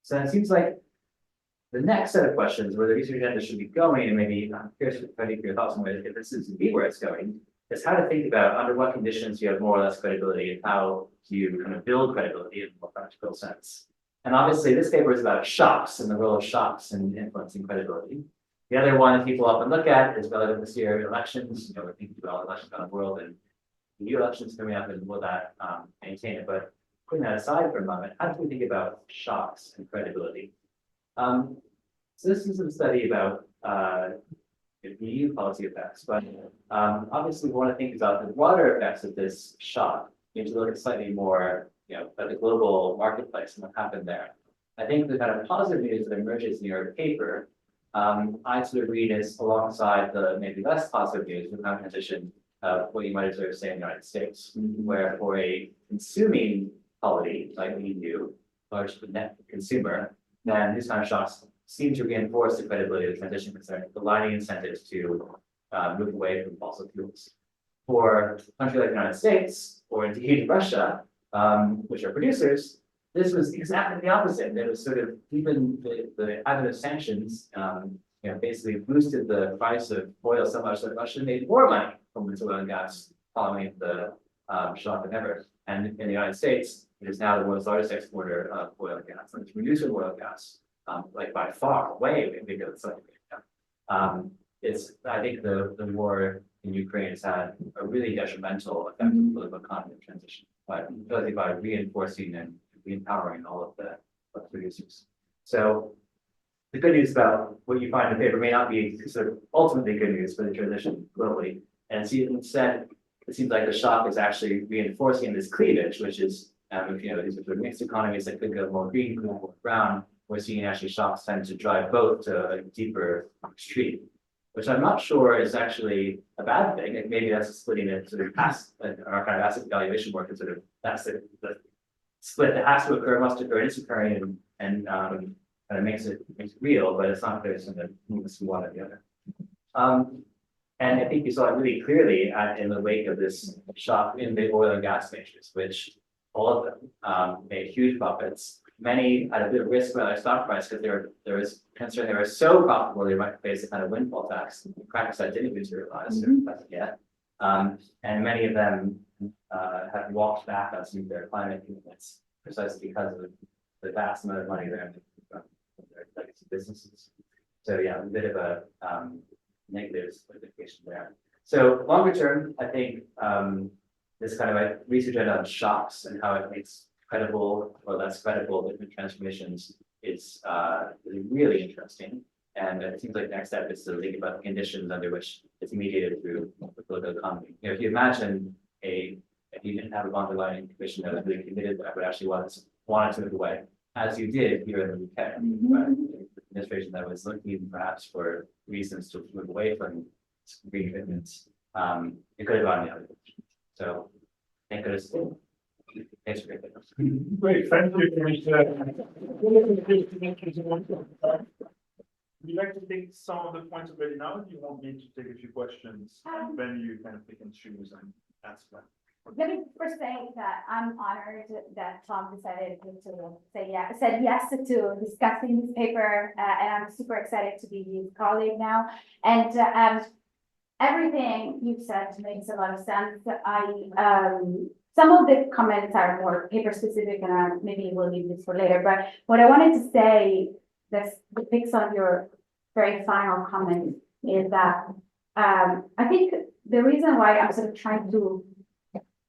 So it seems like the next set of questions where the research agenda should be going, and maybe I'm curious for your thoughts on if this is indeed where it's going, is how to think about under what conditions you have more or less credibility and how do you kind of build credibility in a more practical sense. And obviously this paper is about shocks and the role of shocks in influencing credibility. The other one people often look at is relevant this year, elections. We're thinking about elections around the world, and the elections coming up and will that maintain it? But putting that aside for a moment, how do we think about shocks and credibility? So this is a study about EU policy effects, but obviously we want to think about the broader effects of this shock. We need to look at slightly more, at the global marketplace and what happened there. I think the kind of positive news that emerges in your paper, I sort of read as alongside the maybe less positive news with kind of transition of what you might observe, say, in the United States, where for a consuming polity like the EU, large net consumer, then these kind of shocks seem to reinforce the credibility of the transition concern, aligning incentives to move away from fossil fuels. For a country like the United States, or indeed Russia, which are producers, this was exactly the opposite. It was sort of even the advent of sanctions, basically boosted the price of oil so much that Russia made more money from its oil and gas following the shock than ever. And in the United States, it is now the world's largest exporter of oil and gas, and it's producer of oil and gas, like by far, way bigger than Saudi Arabia. I think the war in Ukraine has had a really detrimental effect on the political economy of transition, but really by reinforcing and empowering all of the producers. So the good news about what you find in the paper may not be sort of ultimately good news for the transition globally. And see, instead, it seems like the shock is actually reinforcing this cleavage, which is, these are sort of mixed economies that could go more green, could go more brown. We're seeing actually shocks tend to drive both to a deeper extreme, which I'm not sure is actually a bad thing. Like maybe that's splitting it sort of past our kind of asset valuation work, and sort of that's the split that has to occur, must occur, and is occurring, and kind of makes it real, but it's not clear something that moves from one or the other. And I think you saw it really clearly in the wake of this shock in the oil and gas majors, which all of them made huge profits. Many had a bit of risk about their stock price because there was concern they were so profitable they might face a kind of windfall tax. The practice that didn't materialize yet. And many of them have walked back on some of their climate commitments precisely because of the vast amount of money they're making from their legacy businesses. So yeah, a bit of a negative implication there. So longer term, I think this kind of research on shocks and how it makes credible or less credible different transformations is really interesting. And it seems like the next step is to think about the conditions under which it's mediated through the political economy. If you imagine if you didn't have a von der Leyen commission that was really committed, that would actually want to move away, as you did here in the UK, right? The administration that was looking perhaps for reasons to move away from green commitments, it could have gone the other direction. So thank goodness. Thanks for getting us. Great, thank you. Would you like to take some of the points already now? Do you want me to take a few questions? Then you kind of pick and choose and answer them. Let me first say that I'm honored that Tom decided to said yes to discussing this paper, and I'm super excited to be his colleague now. And everything you've said makes a lot of sense. Some of the comments are more paper specific, and maybe we'll leave this for later. But what I wanted to say that depicts on your very final comment is that I think the reason why I'm sort of trying to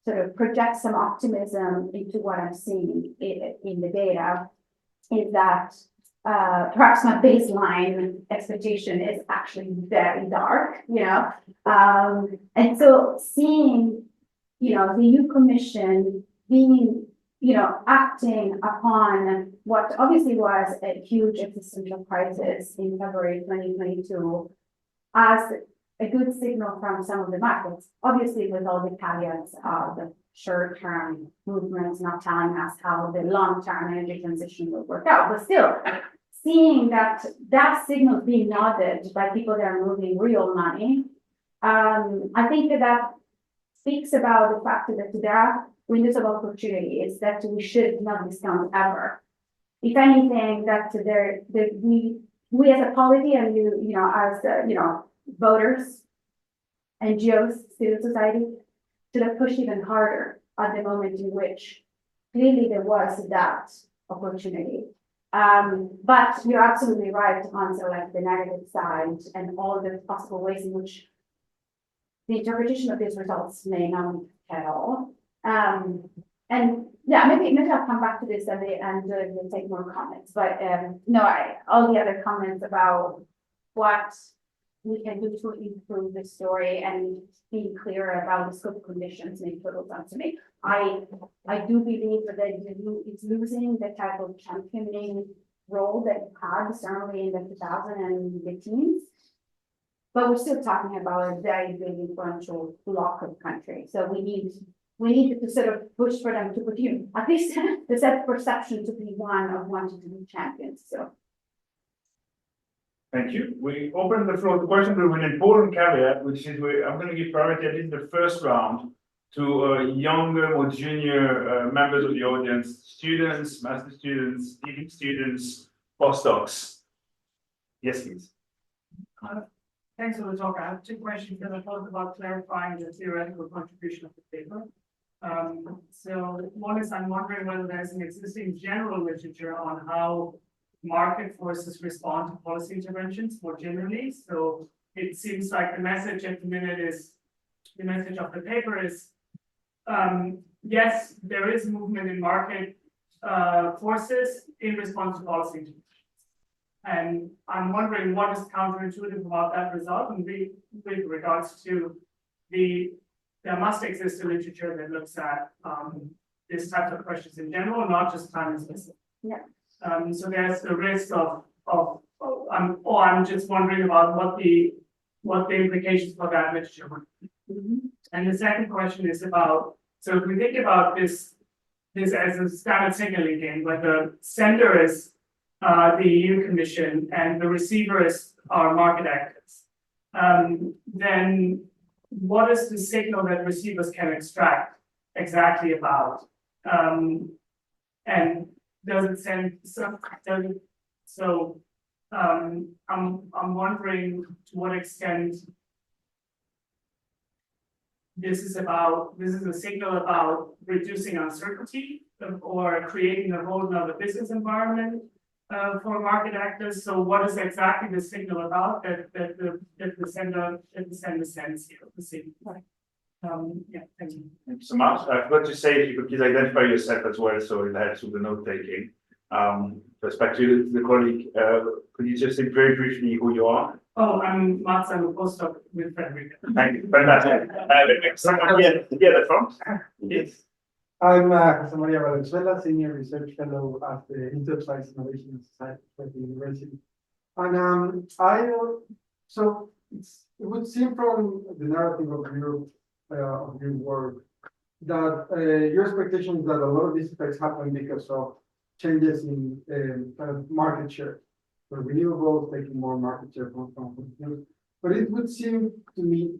sort of project some optimism into what I'm seeing in the data is that perhaps my baseline expectation is actually very dark, and so seeing, the EU Commission being, acting upon what obviously was a huge existential crisis in February 2022 as a good signal from some of the markets, obviously with all the caveats of the short-term movements not telling us how the long-term energy transition will work out. But still, seeing that signal being nodded by people that are moving real money, I think that speaks about the fact that there are windows of opportunities that we should not discount ever. If anything, that we as a polity and voters, NGOs, civil society, should have pushed even harder at the moment in which clearly there was that opportunity. But you're absolutely right on sort of like the negative side and all the possible ways in which the interpretation of these results may not at all. And yeah, maybe I'll come back to this and we'll take more comments, but no, all the other comments about what we can do to improve the story and being clear about the scope of conditions make total sense to me. I do believe that it's losing the type of championing role that it had certainly in the 2000s and the teens. But we're still talking about a very big influential block of country. So we need to sort of push for them to put you at least the set perception to be one of wanting to be champions. So Thank you. We open the floor to questions with an important caveat, which is I'm going to give priority at least the first round to younger or junior members of the audience, students, master students, teaching students, postdocs. Yes, please. Thanks for the talk. I have two questions that I thought about clarifying the theoretical contribution of the paper. So one is I'm wondering whether there's an existing general literature on how market forces respond to policy interventions more generally. So it seems like the message at the minute is, the message of the paper is, yes, there is movement in market forces in response to policy interventions. And I'm wondering what is counterintuitive about that result, and with regards to there must exist a literature that looks at these types of questions in general, not just time specific. yeah. So there's the risk I'm just wondering about what the implications for that literature would be. And the second question is about, so if we think about this as a standard signaling game, where the sender is the EU Commission and the receiver is our market actors, then what is the signal that receivers can extract exactly about? And does it send some? I'm wondering to what extent this is a signal about reducing uncertainty or creating a whole another business environment for market actors. So what is exactly the signal about that the sender sends here? The signal. Yeah, thank you. Thank you so much. I forgot to say, if you could please identify yourself as well, so it helps with the note taking. Respect to the colleague, could you just say very briefly who you are? Oh, I'm Mats, I'm a postdoc with Federica. Thank you, fantastic. Someone here at the front. Yes. I'm Jose Maria Valenzuela, Senior Research Fellow at the Enterprise Innovation Society at the University. And it would seem from the narrative of your work that your expectation is that a lot of these effects happen because of changes in kind of market share. So renewables taking more market share from consumers. But it would seem to me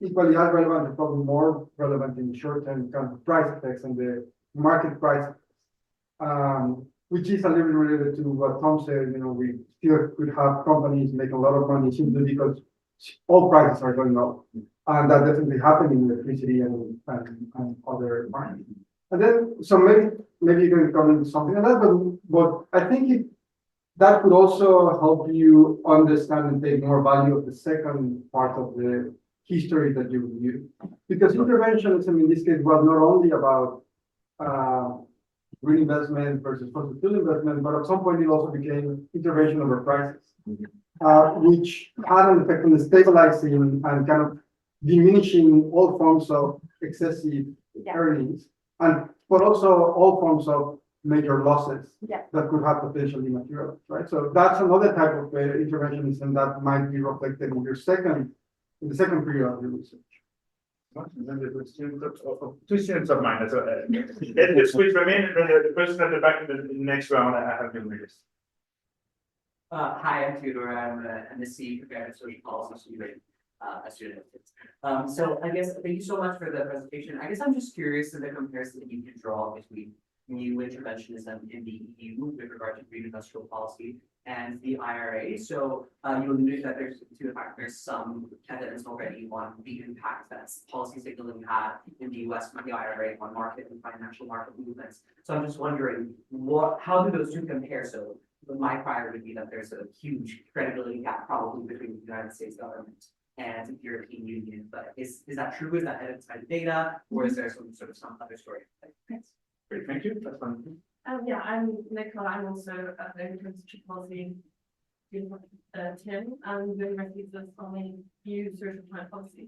equally as relevant, and probably more relevant in the short term, kind of price effects and the market price effects, which is a little bit related to what Tom said. We still could have companies making a lot of money simply because all prices are going up, and that definitely happened in electricity and other markets. And then, so maybe you can comment something on that, but I think that could also help you understand and take more value of the second part of the history that you reviewed, because interventionism in this case was not only about green investment versus fossil fuel investment, but at some point it also became intervention over prices, which had an effect on the stabilizing and kind of diminishing all forms of excessive earnings, but also all forms of major losses that could have potentially materialized, right? So that's another type of interventionism that might be reflected in the second period of your research. And then the two students of mine. So let's switch remain, and then the person at the back in the next round, I have been released. Hi, I'm Theodore. I'm an MSc Comparative Social Policy student, a student. So I guess thank you so much for the presentation. I guess I'm just curious in the comparison that you can draw between new interventionism in the EU with regard to green industrial policy and the IRA. So you alluded that there's some evidence already on the impact that policy signaling had in the US with the IRA on market and financial market movements. So I'm just wondering, how do those two compare? So my prior would be that there's a huge credibility gap probably between the United States government and European Union, but is that true? Is that head of time data, or is there some other story? Great, thank you, that's fine. Yeah, I'm Nicola, I'm also at the Institute Policy Tim, and the university does only use social climate policy.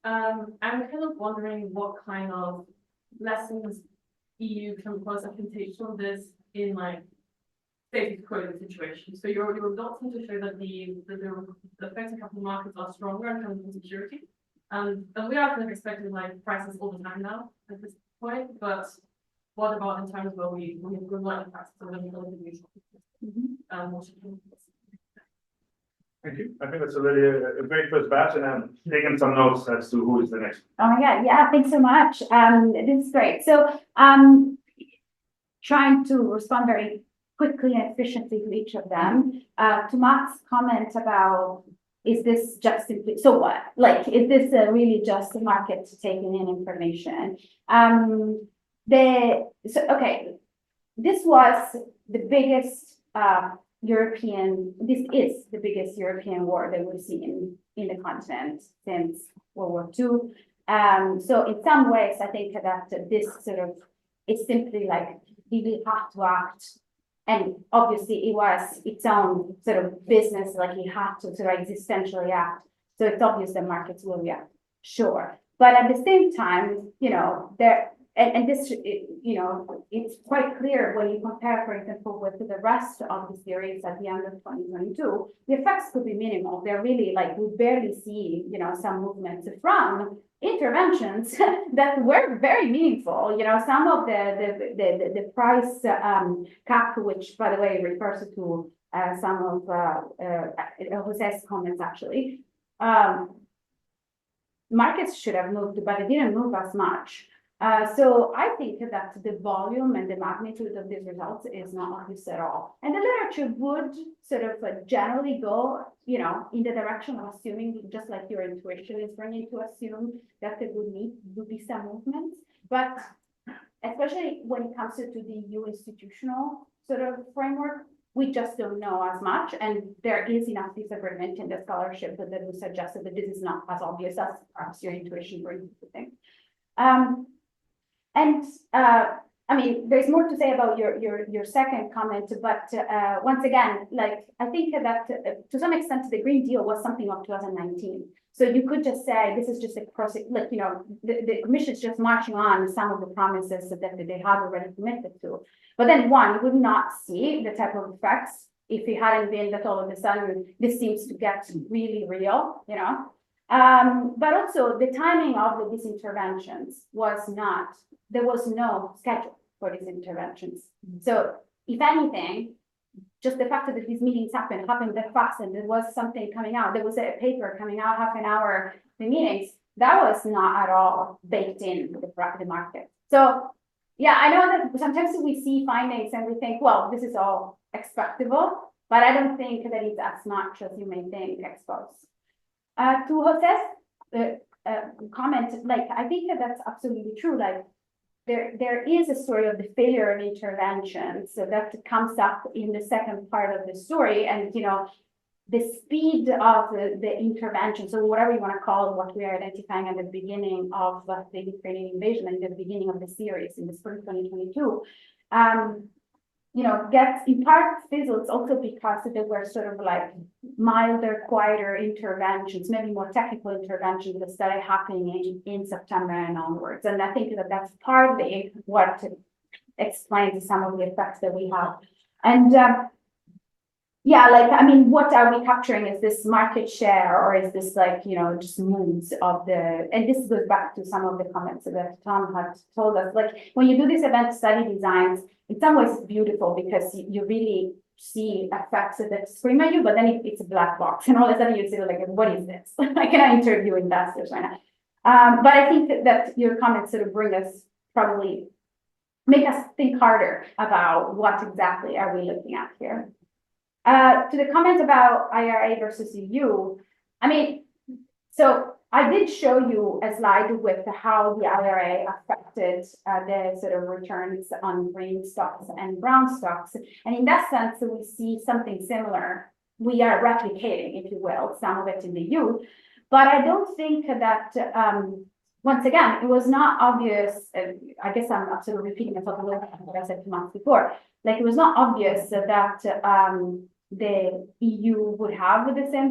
I'm kind of wondering what kind of lessons EU can take from this in like status quo situation. So your results seem to show that the effects of capital markets are stronger in terms of security. And we are kind of expecting like prices all the time now at this point, but what about in times where we have good light prices or when we don't have neutral? Thank you, I think that's already a great first batch, and I'm taking some notes as to who is the next. Oh my God, yeah, thanks so much. This is great. So, trying to respond very quickly and efficiently to each of them. To Matt's comment about, is this just simply, so what? Like, is this really just a market taking in information? Okay, this was the biggest, this is the biggest European war that we've seen in the continent since World War II. So in some ways, I think that this sort of, it's simply like, we will have to act. And obviously it was its own sort of business, like it had to sort of existentially act. So it's obvious that markets will react, sure. But at the same time, you know, it's quite clear when you compare, for example, with the rest of the series at the end of 2022, the effects could be minimal. They're really like, we barely see, you know, some movements from interventions that were very meaningful. You know, some of the price cap, which by the way refers to some of Jose's comments actually. Markets should have moved, but it didn't move as much. So I think that the volume and the magnitude of these results is not obvious at all. And the literature would sort of generally go, you know, in the direction of assuming, just like your intuition is bringing to assume that there would be some movements. But especially when it comes to the EU institutional sort of framework, we just don't know as much. And there is enough disagreement in the scholarship that would suggest that this is not as obvious as perhaps your intuition brings to think. I mean, there's more to say about your second comment, but once again, like I think that to some extent the Green Deal was something of 2019. So you could just say this is just a process, like, you know, the Commission is just marching on some of the promises that they had already committed to. But then one, you would not see the type of effects if it hadn't been that all of a sudden this seems to get really real, you know. But also the timing of these interventions was not, there was no schedule for these interventions. So if anything, just the fact that these meetings happened that fast, and there was something coming out, there was a paper coming out half an hour, the meetings, that was not at all baked in the market. So yeah, I know that sometimes we see findings and we think, well, this is all expectable, but I don't think that it's as much as you may think exposed. To Jose's comment, like I think that that's absolutely true. Like there is a story of the failure of intervention, so that comes up in the second part of the story, and you know the speed of the intervention. So whatever you want to call what we are identifying at the beginning of the Ukrainian invasion and the beginning of the series in the spring 2022. You know, gets in part fizzles also because there were sort of like milder, quieter interventions, maybe more technical interventions that started happening in September and onwards. And I think that that's partly what explains some of the effects that we have. And yeah, like, I mean, what are we capturing? Is this market share, or is this like, you know, just moods of the, and this goes back to some of the comments that Tom had told us, like when you do these event study designs, in some ways it's beautiful because you really see effects that scream at you, but then it's a black box and all of a sudden you see like, what is this? I cannot interview investors right now. But I think that your comments sort of bring us, probably make us think harder about what exactly are we looking at here. To the comment about IRA versus EU, I mean, so I did show you a slide with how the IRA affected the sort of returns on green stocks and brown stocks. And in that sense, we see something similar. We are replicating, if you will, some of it in the EU. But I don't think that, once again, it was not obvious, I guess I'm absolutely repeating myself a little bit, what I said 2 months before. Like, it was not obvious that the EU would have the same,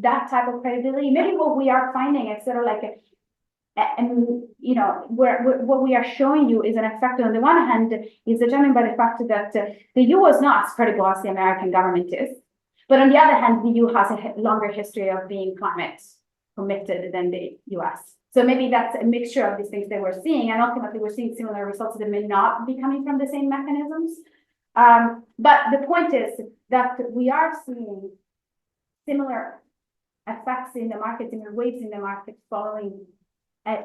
that type of credibility. Maybe what we are finding is sort of like and you know, what we are showing you is an effect on the one hand is determined by the fact that the EU is not as credible as the American government is, but on the other hand, the EU has a longer history of being climate committed than the US. So maybe that's a mixture of these things that we're seeing, and ultimately we're seeing similar results that may not be coming from the same mechanisms. But the point is that we are seeing similar effects in the market, similar waves in the market following a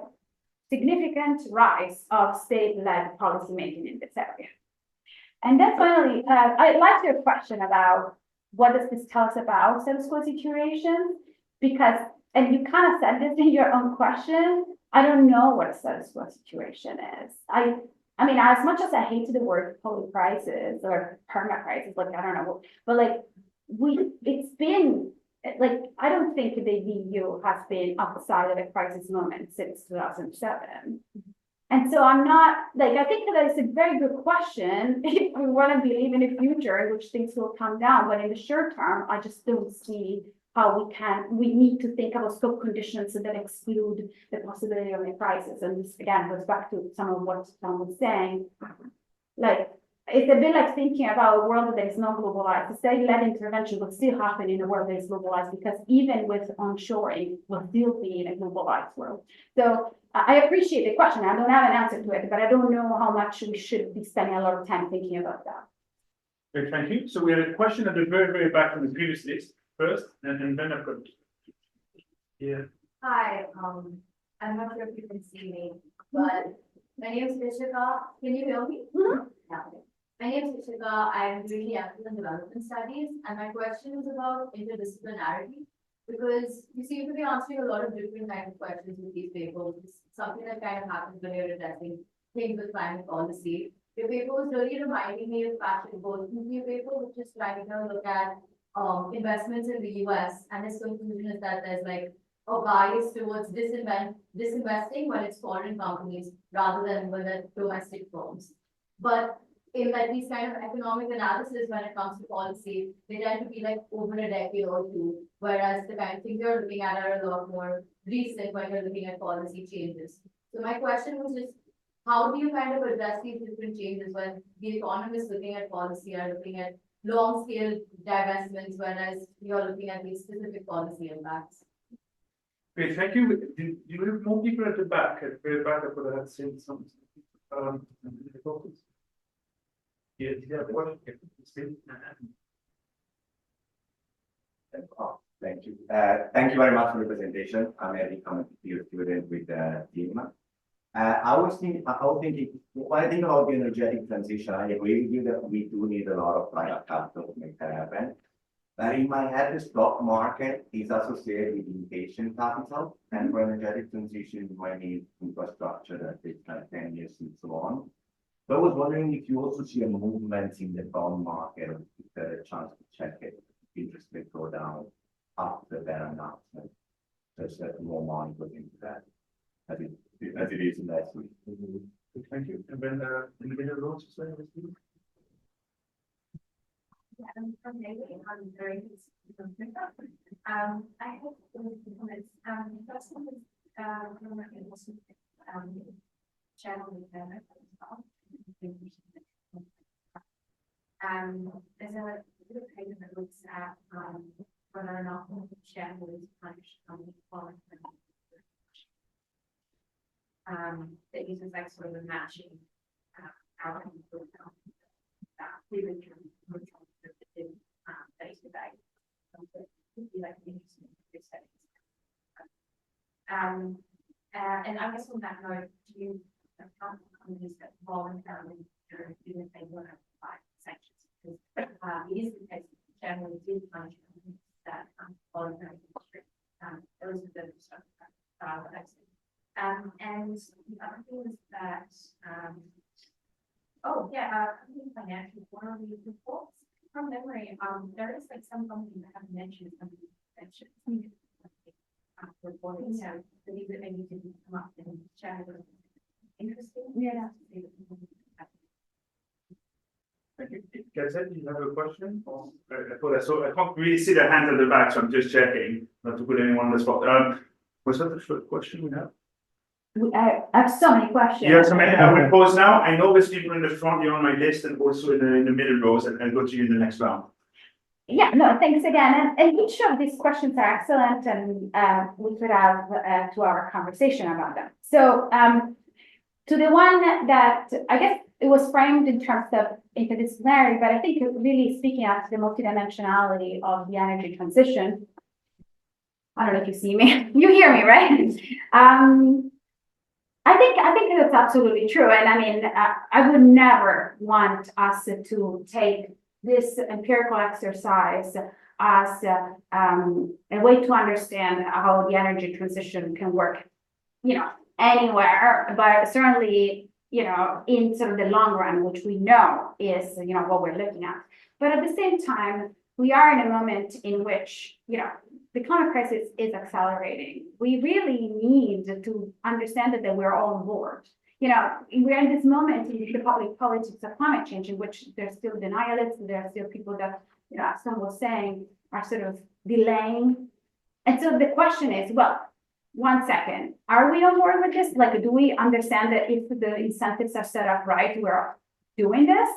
significant rise of state-led policymaking in this area. And then finally, I'd like your question about what does this tell us about status quo situation? Because, and you kind of said this in your own question, I don't know what a status quo situation is. I mean, as much as I hate the word poly crisis or perma crisis, like, I don't know, but like, it's been, like, I don't think the EU has been outside of a crisis moment since 2007. And so I'm not, like, I think that it's a very good question if we want to believe in a future in which things will come down, but in the short term, I just don't see how we need to think about scope conditions that exclude the possibility of a crisis. And this, again, goes back to some of what Tom was saying. Like, it's a bit like thinking about a world that is not globalized. The state-led intervention will still happen in a world that is globalized, because even with onshoring, we'll still be in a globalized world. So I appreciate the question. I don't have an answer to it, but I don't know how much we should be spending a lot of time thinking about that. Great, thank you. So we had a question at the very, very back from the previous list first, and then I've got. Yeah. Hi, I'm not sure if you can see me, but my name is Federica. Can you hear me? Mhm. Yeah. My name is Federica. I am doing the African Development Studies, and my question is about interdisciplinarity, because you seem to be answering a lot of different kinds of questions with these papers. It's something that kind of happens when you're addressing things with climate policy. Your paper was really reminding me of Patrick Goldman's paper, which is trying to look at investments in the US, and his conclusion is that there's like a bias towards disinvesting when it's foreign companies rather than when it's domestic firms. But in like these kind of economic analysis, when it comes to policy, they tend to be like over a decade or two, whereas the kind of things you're looking at are a lot more recent when you're looking at policy changes. So my question was just, how do you kind of address these different changes when the economists looking at policy are looking at long scale divestments, whereas you're looking at these specific policy impacts? Great, thank you. Do you have more people at the back? At the very back, I could have said something. Yeah, do you have a question? Thank you. Thank you very much for the presentation. I'm Eric, I'm a PhD student with the team. I was thinking, when I think about the energetic transition, I agree with you that we do need a lot of private capital to make that happen. But in my head, the stock market is associated with innovation capital, and for energetic transition, you might need infrastructure that takes like 10 years and so on. So I was wondering if you also see a movement in the bond market, or if there's a chance to check it, interest rate go down after that announcement, such that more money goes into that, as it is in last week. Thank you. And then individual roles as well. Yeah, I'm from Hale. I'm very I have two comments. The first one is channel with them as well. There's a little paper that looks at whether or not the channel is punished on the quality. That uses like sort of a matching outcome for that previous base debate. Would be like interesting settings. And I guess on that note, do you account for companies that voluntarily even if they want to apply sanctions? Because it is the case that generally did punish companies that voluntarily restrict those are the stuff that and the other thing is that financial quality reports from memory, there is like some companies that have mentioned some of these sanctions. reporting, so I believe that maybe you can come up and share with us. Interesting. Yeah. Thank you. Gazette, you have a question? Or, I can't really see the hand at the back, so I'm just checking, not to put anyone on the spot. Was that the first question we have? I have so many questions. Yes, I mean, I will pause now. I know there's people in the front, you're on my list, and also in the middle rows, and I'll go to you in the next round. Yeah, no, thanks again. And each of these questions are excellent and we could have a 2-hour conversation about them. So to the one that I guess it was framed in terms of interdisciplinary, but I think really speaking out to the multidimensionality of the energy transition. I don't know if you see me. You hear me, right? I think that's absolutely true. And I mean, I would never want us to take this empirical exercise as a way to understand how the energy transition can work, anywhere, but certainly, in sort of the long run, which we know is, what we're looking at. But at the same time, we are in a moment in which, the climate crisis is accelerating. We really need to understand that we're all on board. We're in this moment in the public politics of climate change, in which there's still denialists, there are still people that, as someone was saying, are sort of delaying. And so the question is, well, 1 second, are we on board with this? Like, do we understand that if the incentives are set up right, we're doing this?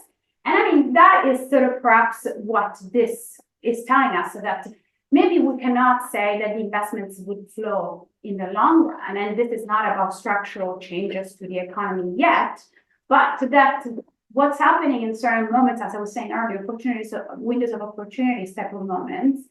And I mean, that is sort of perhaps what this is telling us, so that maybe we cannot say that the investments would flow in the long run, and this is not about structural changes to the economy yet, but that what's happening in certain moments, as I was saying earlier, opportunities, windows of opportunities type of moments,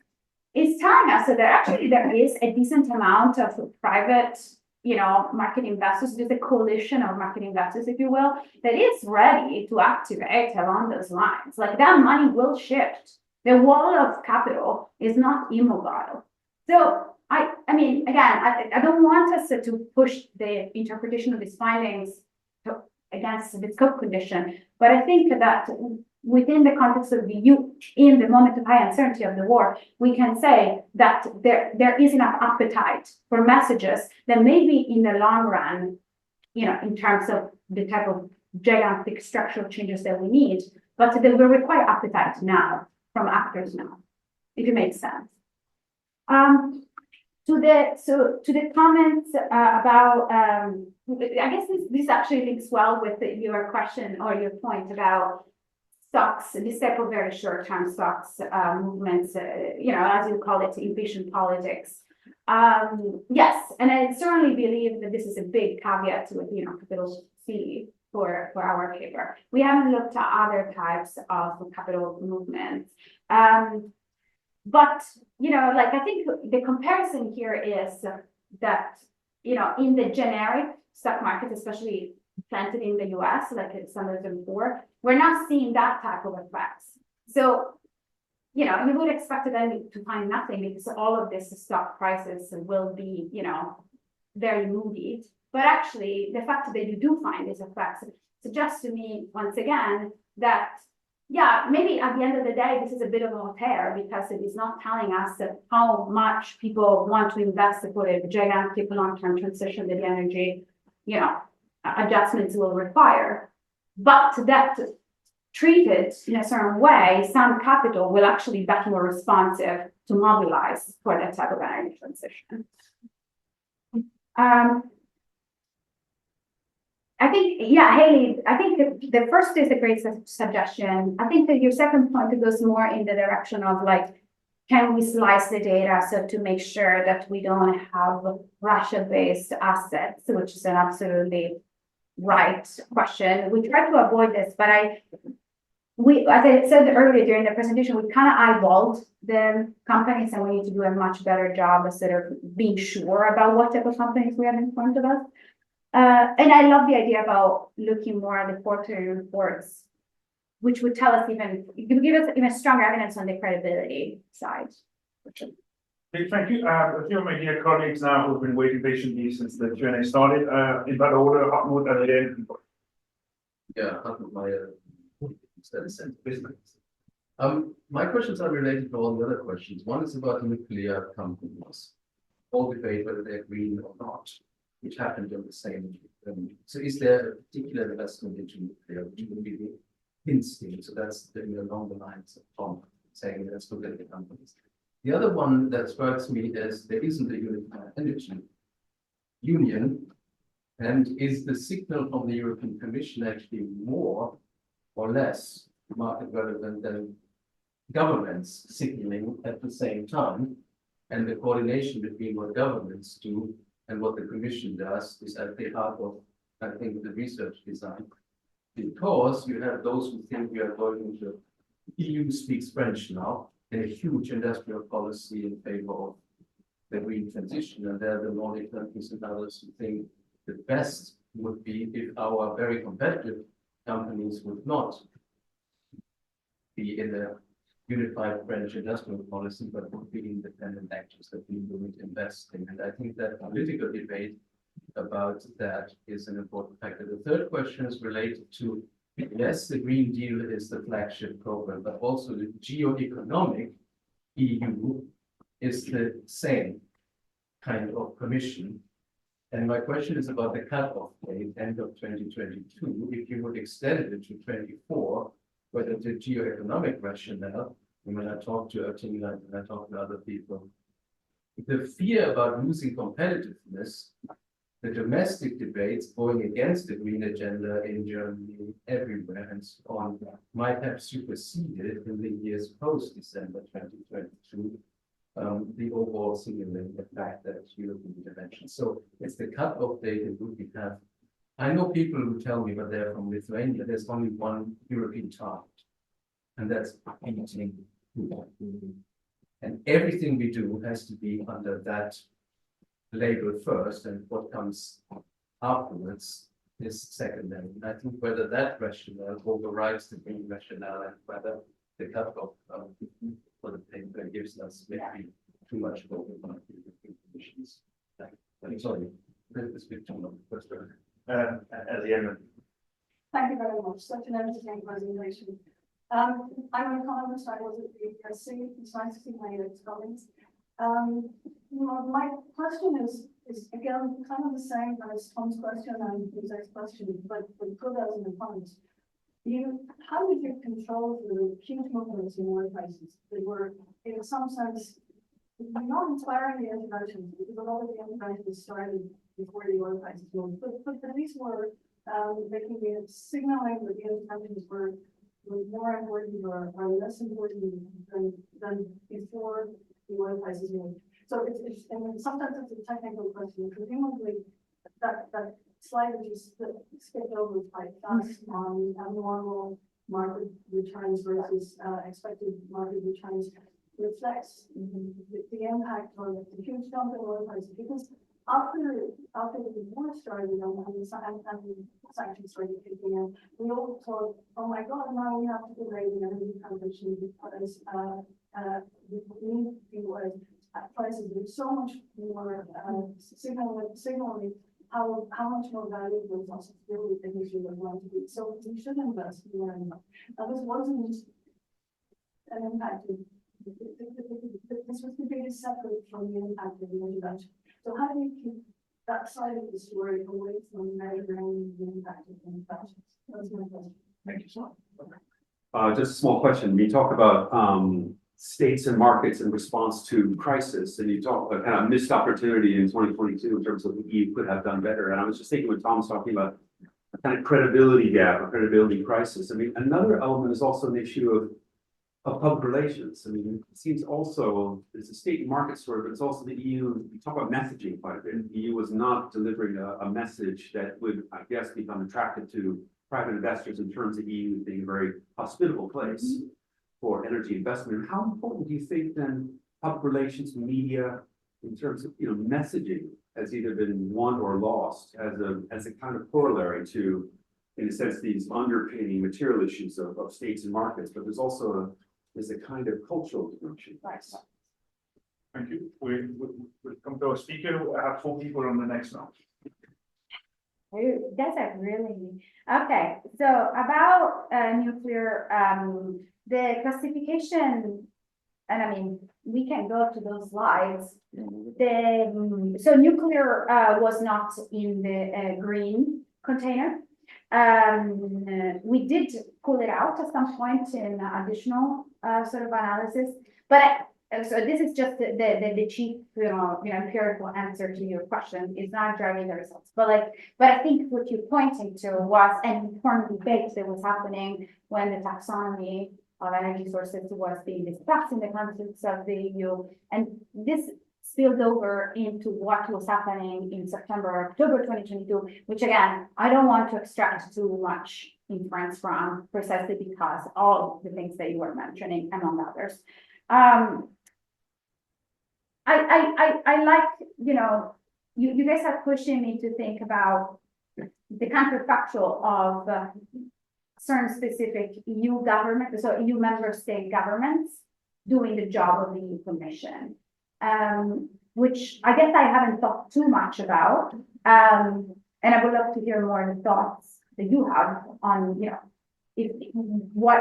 is telling us that there is a decent amount of private, market investors, there's a coalition of market investors, if you will, that is ready to activate along those lines. Like, that money will shift. The wall of capital is not immobile. So I mean, again, I don't want us to push the interpretation of these findings against the scope condition, but I think that within the context of in the moment of high uncertainty of the war, we can say that there is enough appetite for messages that maybe in the long run, in terms of the type of gigantic structural changes that we need, but that will require appetite now from actors now, if it makes sense. To the comments about, I guess this actually links well with your question or your point about stocks, this type of very short-term stocks movements, as you call it, impatient politics. Yes, and I certainly believe that this is a big caveat with, capital C for our paper. We haven't looked at other types of capital movements. But, I think the comparison here is that, in the generic stock market, especially planted in the US, like some of them before, we're not seeing that type of effects. So, you would expect them to find nothing because all of this stock prices will be, very moody. But actually, the fact that you do find these effects suggests to me, once again, that yeah, maybe at the end of the day, this is a bit of a tear because it is not telling us how much people want to invest for a gigantic long-term transition that the energy, adjustments will require. But that treated in a certain way, some capital will actually be more responsive to mobilize for that type of energy transition. I think, yeah, Haley, I think the first is a great suggestion. I think that your second point goes more in the direction of can we slice the data so to make sure that we don't have Russia-based assets, which is an absolutely right question. We try to avoid this, but as I said earlier during the presentation, we kind of eyeballed the companies and we need to do a much better job of sort of being sure about what type of companies we have in front of us. And I love the idea about looking more at the quarterly reports, which would tell us give us even stronger evidence on the credibility side. Okay, thank you. A few of my dear colleagues now who've been waiting patiently since the Q&A started. In that order, Hartmut, Adrian. Yeah, Hartmut, my questions are related to all the other questions. One is about nuclear companies. all debate whether they're green or not, which happened on the same. So is there a particular investment into nuclear, which would be the instinct? So that's along the lines of Tom saying, let's look at the companies. The other one that strikes me is there isn't a unified energy union. And is the signal from the European Commission actually more or less market relevant than governments signaling at the same time? And the coordination between what governments do and what the Commission does is at the heart of, I think, the research design. Because you have those who think we are going into EU speaks French now, and a huge industrial policy in favor of the green transition, and there are the Nordic countries and others who think the best would be if our very competitive companies would not be in a unified French industrial policy, but would be independent actors that we would invest in. And I think that political debate about that is an important factor. The third question is related to, yes, the Green Deal is the flagship program, but also the geo-economic EU is the same kind of commission. And my question is about the cutoff date, end of 2022. If you would extend it to 24, whether the geo-economic rationale, and when I talk to Antony and I talk to other people, the fear about losing competitiveness, the domestic debates going against the green agenda in Germany, everywhere, and so on, might have superseded in the years post-December 2022 the overall signaling, the fact that European intervention. So it's the cutoff date that we have. I know people who tell me, but they're from Lithuania, there's only one European target, and that's beating Putin. And everything we do has to be under that label first, and what comes afterwards is secondary. And I think whether that rationale overrides the green rationale, and whether the cutoff for the paper gives us maybe too much focus on the conditions. I'm sorry, this bit too long. At the end. Thank you very much. Such an entertaining presentation. I'm an economist. I was at the USC. It's nice to see my colleagues. My question is again kind of the same as Tom's question and Jose's question, but put as an economist. How did you control the huge movements in oil prices? They were, in some sense, not inspiring the interventions, because a lot of the interventions started before the oil prices moved, but these were making the signaling that the interventions were more important or less important than before the oil prices moved. So it's and sometimes it's a technical question. Presumably that slide that you skipped over quite fast on abnormal market returns versus expected market returns reflects the impact on the huge jump in oil prices, because after the war started and the sanctions started kicking in, we all thought, oh my God, now we have to delay the energy transition because we need the prices with so much more signaling how much more valuable fossil fuel industry was going to be. So we should invest more in that. Now this wasn't an impact of, this was completely separate from the impact of the intervention. So how do you keep that side of the story away from measuring the impact of the interventions? That's my question. Thank you so much. Just a small question. You talk about states and markets in response to crisis, and you talk about kind of missed opportunity in 2022 in terms of the EU could have done better. And I was just thinking when Tom's talking about a kind of credibility gap or credibility crisis. I mean, another element is also an issue of public relations. I mean, it seems also it's a state and market story, but it's also the EU. We talk about messaging quite a bit. The EU was not delivering a message that would, I guess, become attractive to private investors in terms of EU being a very hospitable place for energy investment. How important do you think then public relations, media, in terms of messaging has either been won or lost as a kind of corollary to, in a sense, these underpinning material issues of states and markets, but there's also a kind of cultural dimension. Right. Thank you. We'll come to our speaker. I have 4 people on the next round. That's a really okay. So about nuclear, the classification and I mean, we can go to those slides. So nuclear was not in the green container. We did pull it out at some point in additional sort of analysis, but so this is just the cheap, empirical answer to your question. Is not driving the results, but I think what you're pointing to was an important debate that was happening when the taxonomy of energy sources was being discussed in the context of the EU, and this spilled over into what was happening in September or October 2022, which again, I don't want to extract too much inference from, precisely because all the things that you were mentioning, among others. I like, you guys are pushing me to think about the counterfactual of certain specific EU government, so EU member state governments doing the job of the EU Commission, which I guess I haven't thought too much about. And I would love to hear more of the thoughts that you have on, what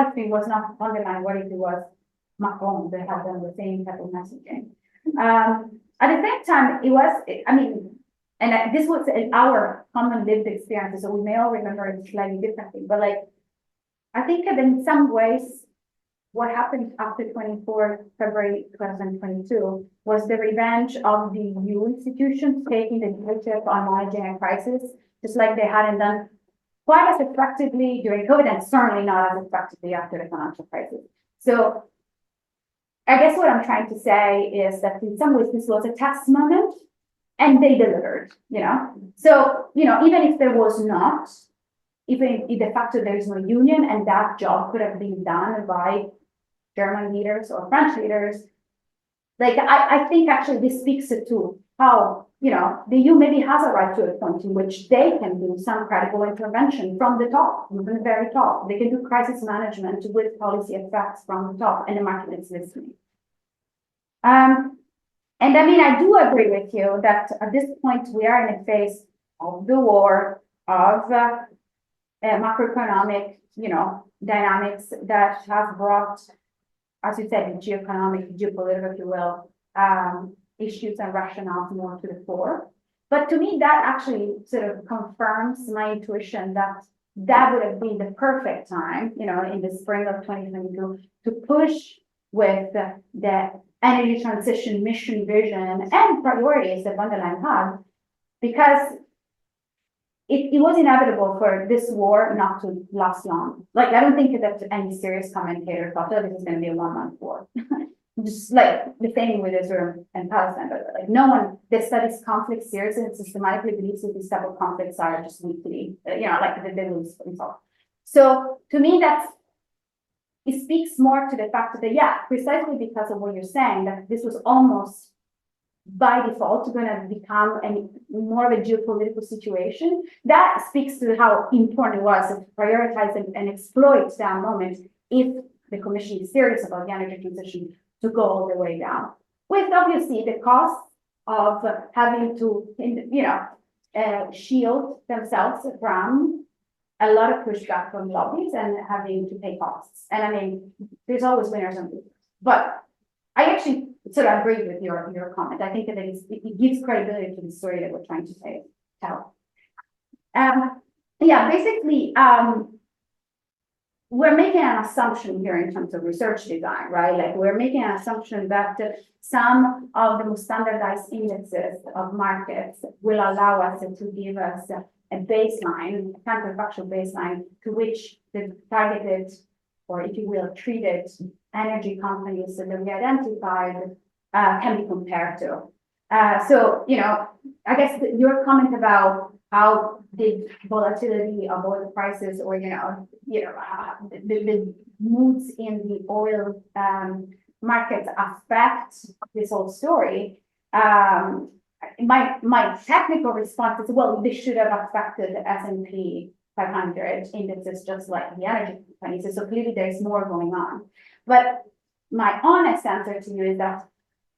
if it was not von der Leyen, what if it was Macron that had done the same type of messaging. At the same time, it was, and this was our common lived experience, so we may all remember it slightly differently, but I think that in some ways, what happened after 24 February 2022 was the revenge of the EU institutions taking the leadership on managing a crisis, just like they hadn't done quite as effectively during COVID, and certainly not as effectively after the financial crisis. So I guess what I'm trying to say is that in some ways this was a test moment and they delivered, So, even if there was not, even if de facto there is no union and that job could have been done by German leaders or French leaders, I think actually this speaks to how, the EU maybe has a right to a point in which they can do some credible intervention from the top, from the very top. They can do crisis management with policy effects from the top, and the market is listening. And I do agree with you that at this point we are in a phase of the war, of macroeconomic, dynamics that have brought, as you said, geopolitical, if you will, issues and rationales more to the fore. But to me, that actually sort of confirms my intuition that that would have been the perfect time, in the spring of 2022, to push with the energy transition mission, vision, and priorities that von der Leyen had, because it was inevitable for this war not to last long. I don't think that any serious commentator thought that this is going to be a 1-month war. Just like the same with Israel and Palestine, but no one that studies conflicts seriously and systematically believes that these type of conflicts are just weekly, they lose themselves. So to me, it speaks more to the fact that, precisely because of what you're saying, that this was almost by default going to become more of a geopolitical situation. That speaks to how important it was to prioritize and exploit that moment if the Commission is serious about the energy transition, to go all the way down, with obviously the cost of having to, shield themselves from a lot of pushback from lobbies and having to pay costs. And there's always winners and losers. But I actually sort of agree with your comment. I think that it gives credibility to the story that we're trying to tell. Basically, we're making an assumption here in terms of research design, right? We're making an assumption that some of the most standardized indexes of markets will allow us to give us a baseline, a counterfactual baseline, to which the targeted, or if you will, treated energy companies that we identified can be compared to. So, I guess your comment about how the volatility of oil prices, or the moods in the oil markets affect this whole story. My technical response is, well, this should have affected the S&P 500 indexes just like the energy companies. So clearly there's more going on. But my honest answer to you is that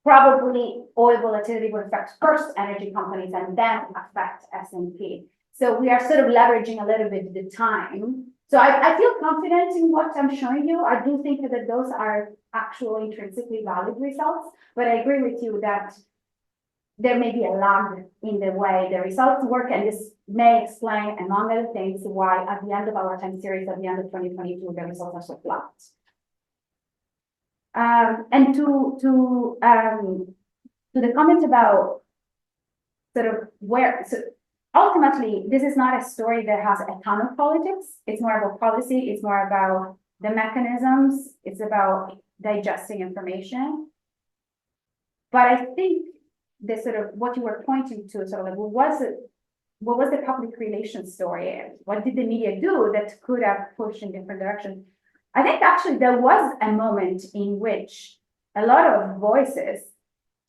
probably oil volatility will affect first energy companies and then affect S&P. So we are sort of leveraging a little bit the time So I feel confident in what I'm showing you. I do think that those are actually intrinsically valid results, but I agree with you that there may be a lag in the way the results work, and this may explain, among other things, why at the end of our time series, at the end of 2022, the results are so flat. And to the comment about sort of where, so ultimately, this is not a story that has a ton of politics. It's more about policy. It's more about the mechanisms. It's about digesting information. But I think the sort of what you were pointing to, sort of like, what was the public relations story? What did the media do that could have pushed in different directions? I think actually there was a moment in which a lot of voices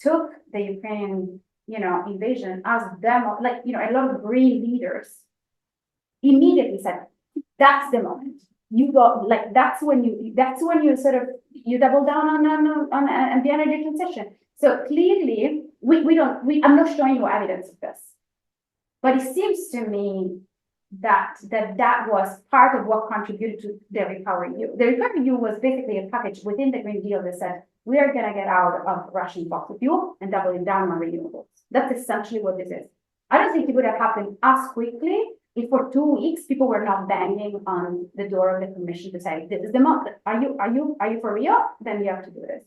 took the Ukrainian, invasion as demo, like, a lot of green leaders immediately said, that's the moment. You go, like, that's when you sort of, you double down on the energy transition. So clearly, I'm not showing you evidence of this, but it seems to me that was part of what contributed to the REPowerEU. The REPowerEU was basically a package within the Green Deal that said, we are gonna get out of Russian fossil fuel and doubling down on renewables. That's essentially what this is. I don't think it would have happened as quickly if for 2 weeks people were not banging on the door of the commission to say, this is the moment. Are you for real? Then you have to do this.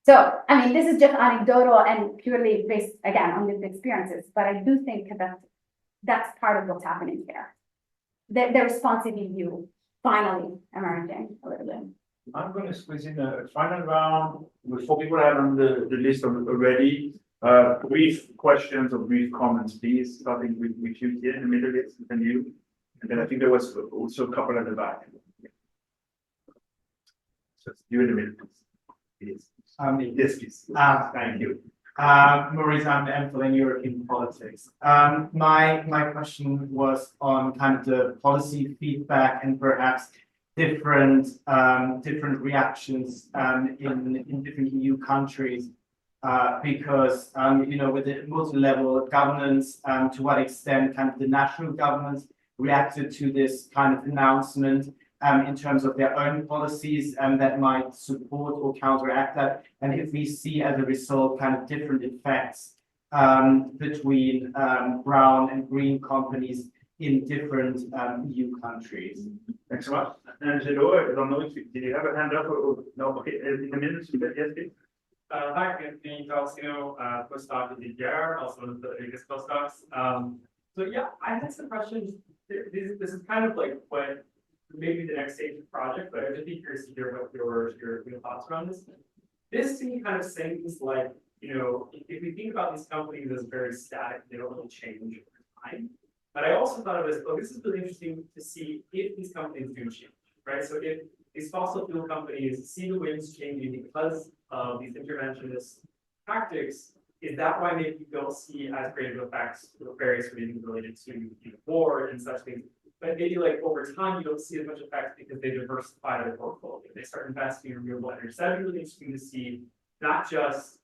So, I mean, this is just anecdotal and purely based, again, on lived experiences, but I do think that that's part of what's happening here. The responsive EU finally emerging a little bit. I'm going to squeeze in a final round with 4 people I have on the list already. Brief questions or brief comments, please, starting with you here in the middle, and you. And then I think there was also a couple at the back. So you in the middle, please. Yes, please. Thank you. Maurice, I'm following European politics. My question was on kind of the policy feedback and perhaps different reactions in different EU countries. Because with the multi-level governance, to what extent kind of the national governments reacted to this kind of announcement in terms of their own policies that might support or counteract that, and if we see as a result kind of different effects between brown and green companies in different EU countries. Thanks so much. Angelo, I don't know if did you have a hand up or no? Okay, in a minute, yes, please. Hi, Antony, postdoc at DPR, also one of the biggest postdocs. So yeah, I had some questions. This is kind of like what maybe the next stage of the project, but I'd just be curious to hear what your thoughts around this. This to me kind of seems like, if we think about these companies as very static, they don't really change over time. But I also thought of it as, this is really interesting to see if these companies do change, right? So if these fossil fuel companies see the winds changing because of these interventionist tactics, is that why maybe you don't see as great of effects for various reasons related to war and such things? But maybe like over time, you don't see as much effect because they diversify their portfolio. They start investing in renewable energy. So that'd be really interesting to see not just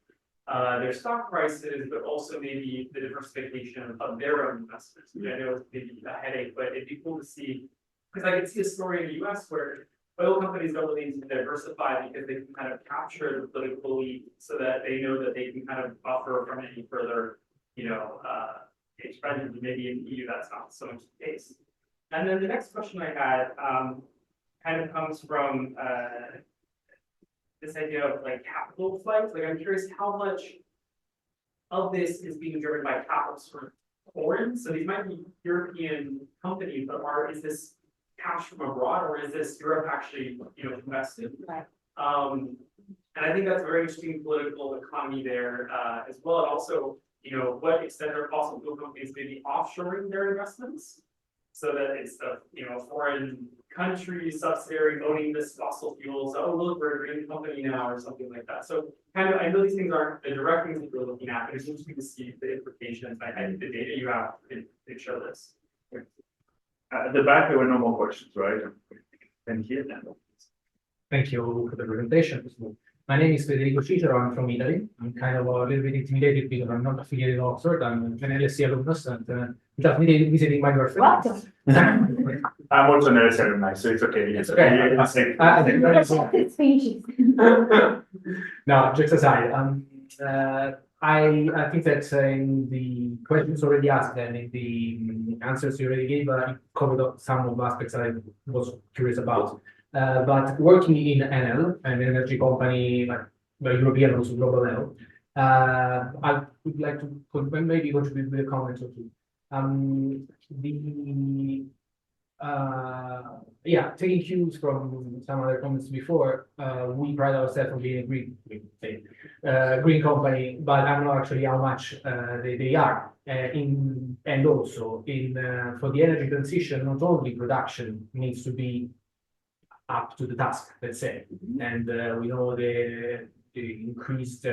their stock prices, but also maybe the diversification of their own investments. Which I know is maybe a headache, but it'd be cool to see, because I could see a story in the US where oil companies don't really need to diversify because they can kind of capture the political elite so that they know that they can kind of buffer from any further, expansion. Maybe in the EU that's not so much the case. And then the next question I had kind of comes from this idea of like capital flights. Like I'm curious how much of this is being driven by capital sort of foreign. So these might be European companies, but is this cash from abroad, or is this Europe actually, invested? Right. And I think that's a very interesting political economy there as well. And also, what extent are fossil fuel companies maybe offshoring their investments so that it's the foreign country subsidiary owning this fossil fuels. Oh, look, we're a green company now, or something like that. So kind of, I know these things aren't the direct things that we're looking at, but it's interesting to see the implications. I think the data you have they show this. At the back, there were no more questions, right? And here now. Thank you for the presentation. My name is Federica. I'm from Italy. I'm kind of a little bit intimidated because I'm not affiliated with Oxford. I'm an LSE alumnus and just visiting my girlfriend. I'm also an LSE alumni, so it's okay. It's okay. It's species. No, jokes aside, I think that in the questions already asked and in the answers you already gave, you covered up some of the aspects that I was curious about. But working in NL, an energy company, like European, also global level, I would like to maybe contribute with a comment or two. Yeah, taking cues from some other comments before, we pride ourselves on being a green company, but I don't know actually how much they are. And also for the energy transition, not only production needs to be up to the task, let's say, and we know the increased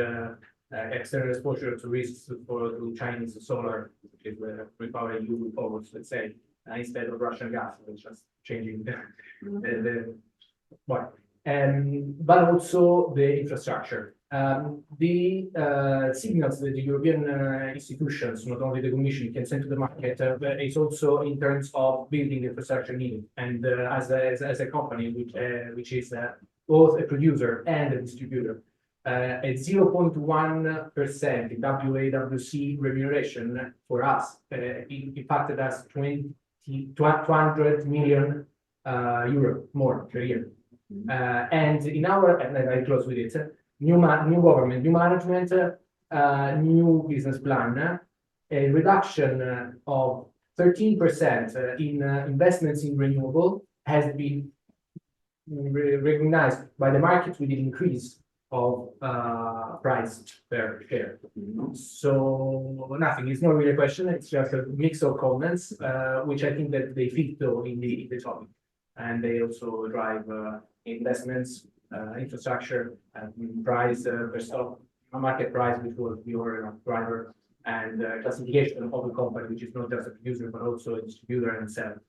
external exposure to risks to Chinese solar, which is repowering EU forwards, let's say. Instead of Russian gas, which is changing but also the infrastructure. The signals that the European institutions, not only the Commission, can send to the market, is also in terms of building the infrastructure needed. And as a company which is both a producer and a distributor, at 0.1% in WAWC remuneration for us impacted us 200 million euro more per year. And in our, and I close with it, new government, new management, new business plan, a reduction of 13% in investments in renewable has been recognized by the market with an increase of price per share. So nothing, it's not really a question, it's just a mix of comments, which I think that they fit though in the topic. And they also drive investments, infrastructure, and price per stock, market price, which was your driver, and classification of the company, which is not just a producer, but also a distributor and seller.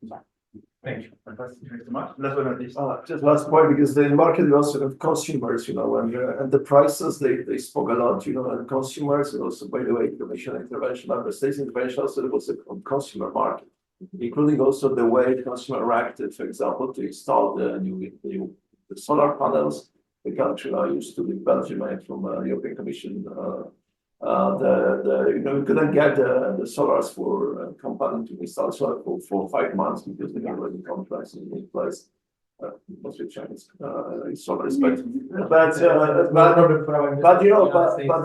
Thank you. Fantastic. Thanks so much. Last but not least. Just last point, because the market is also have consumers, and the prices, they spoke a lot, and consumers, and also, by the way, Commission intervention, member states intervention, also there was a consumer market, including also the way the consumer reacted, for example, to install the new solar panels. The country now used to be Belgium from the European Commission. We couldn't get the solars for company to install solar for 4 or 5 months because they already contracts in place. Mostly Chinese solar respect. But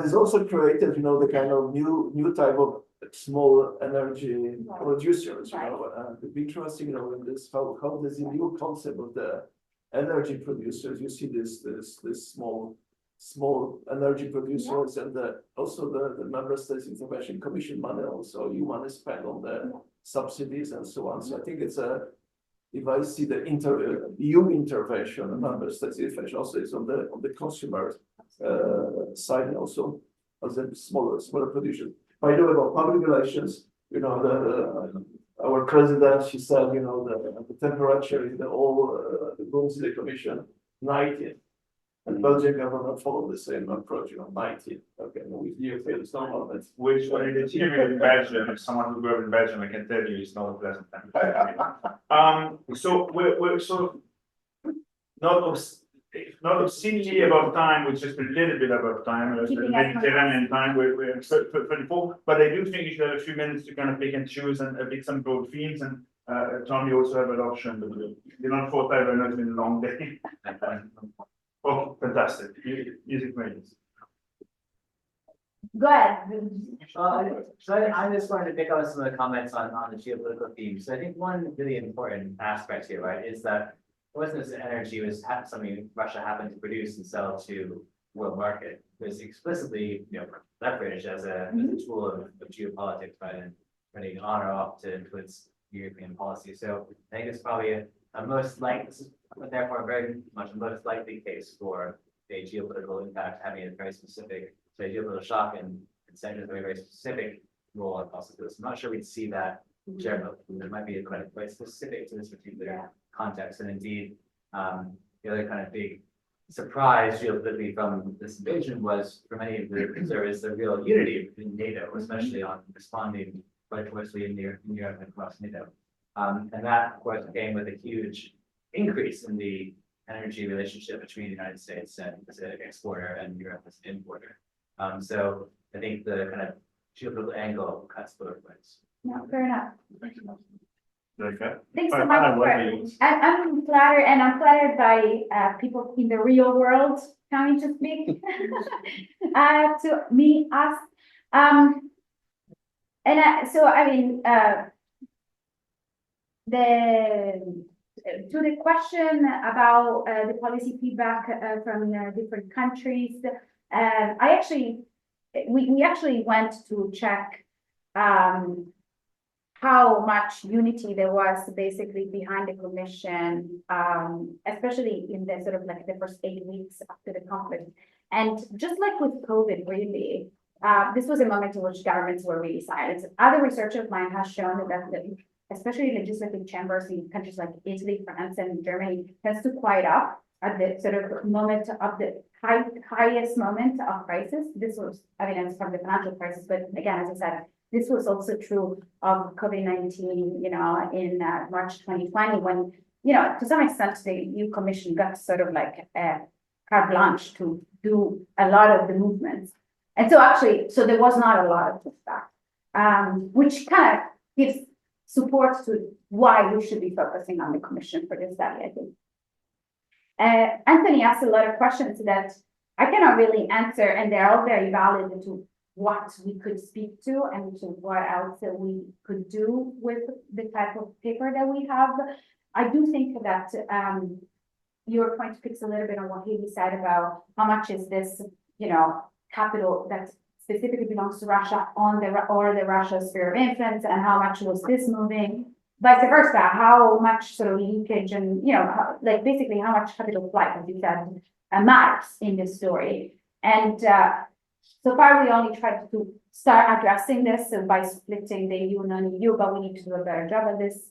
it's also created, the kind of new type of small energy producers. It'd be interesting, in this how there's a new concept of the energy producers. You see this small energy producers, and also the member states intervention commission money, also you want to spend on the subsidies and so on. So I think it's if I see the EU intervention, the member states intervention also is on the consumer side, and also as a smaller producer. By the way, about public relations, our president, she said, the temperature in all the rooms in the commission, 90. And Belgian government followed the same approach, 90. Okay, with you, it's not all that. Which, when it's here in Belgium, if someone who grew up in Belgium, I can tell you, it's not a pleasant time. So we're sort of not obscenely above time, which is a little bit above time, the Mediterranean time, we're 24. But I do think you should have a few minutes to kind of pick and choose and pick some broad themes. And Tom, you also have an option, but you're not 4 times, I know it's been a long day. Oh, fantastic. Music maintenance. Go ahead. So I just wanted to pick up some of the comments on the geopolitical themes. So I think one really important aspect here, right, is that it wasn't as energy was something Russia happened to produce and sell to world market. It was explicitly, leveraged as a tool of geopolitics, right, and running on or off to influence European policy. So I think it's probably a most likely, therefore very much a most likely case for a geopolitical impact having a very specific, say, geopolitical shock and centers a very specific role across this. I'm not sure we'd see that generally. There might be a quite specific to this particular context. And indeed, the other kind of big surprise geopolitically from this invasion was for many of the observers the real unity between NATO, especially on responding quite closely in Europe and across NATO. And that, of course, came with a huge increase in the energy relationship between the United States as an exporter and Europe as an importer. So I think the kind of geopolitical angle cuts both ways. No, fair enough. Okay. Thanks All so right, much. Hale, I'm flattered, and I'm flattered by people in the real world coming to speak to me, us. So I mean, to the question about the policy feedback from different countries, we actually went to check how much unity there was basically behind the commission, especially in the sort of like the first 8 weeks after the conflict. And just like with COVID, really, this was a moment in which governments were really silent. Other research of mine has shown that especially legislative chambers in countries like Italy, France, and Germany tends to quiet up at the sort of moment of the highest moment of crisis. This was evidence from the financial crisis, but again, as I said, this was also true of COVID-19, in March 2020, when, to some extent, the EU Commission got sort of like a carte blanche to do a lot of the movements. And so there was not a lot of pushback, which kind of gives support to why we should be focusing on the Commission for this study, I think. Antony asked a lot of questions that I cannot really answer, and they're all very valid to what we could speak to and to what else that we could do with the type of paper that we have. I do think that your point picks a little bit on what Hale said about how much is this, capital that specifically belongs to Russia on the Russia sphere of influence, and how much was this moving, vice versa, how much sort of leakage and, basically how much capital flight, as you said, matters in this story. And so far, we only tried to start addressing this by splitting the EU and non-EU, but we need to do a better job at this.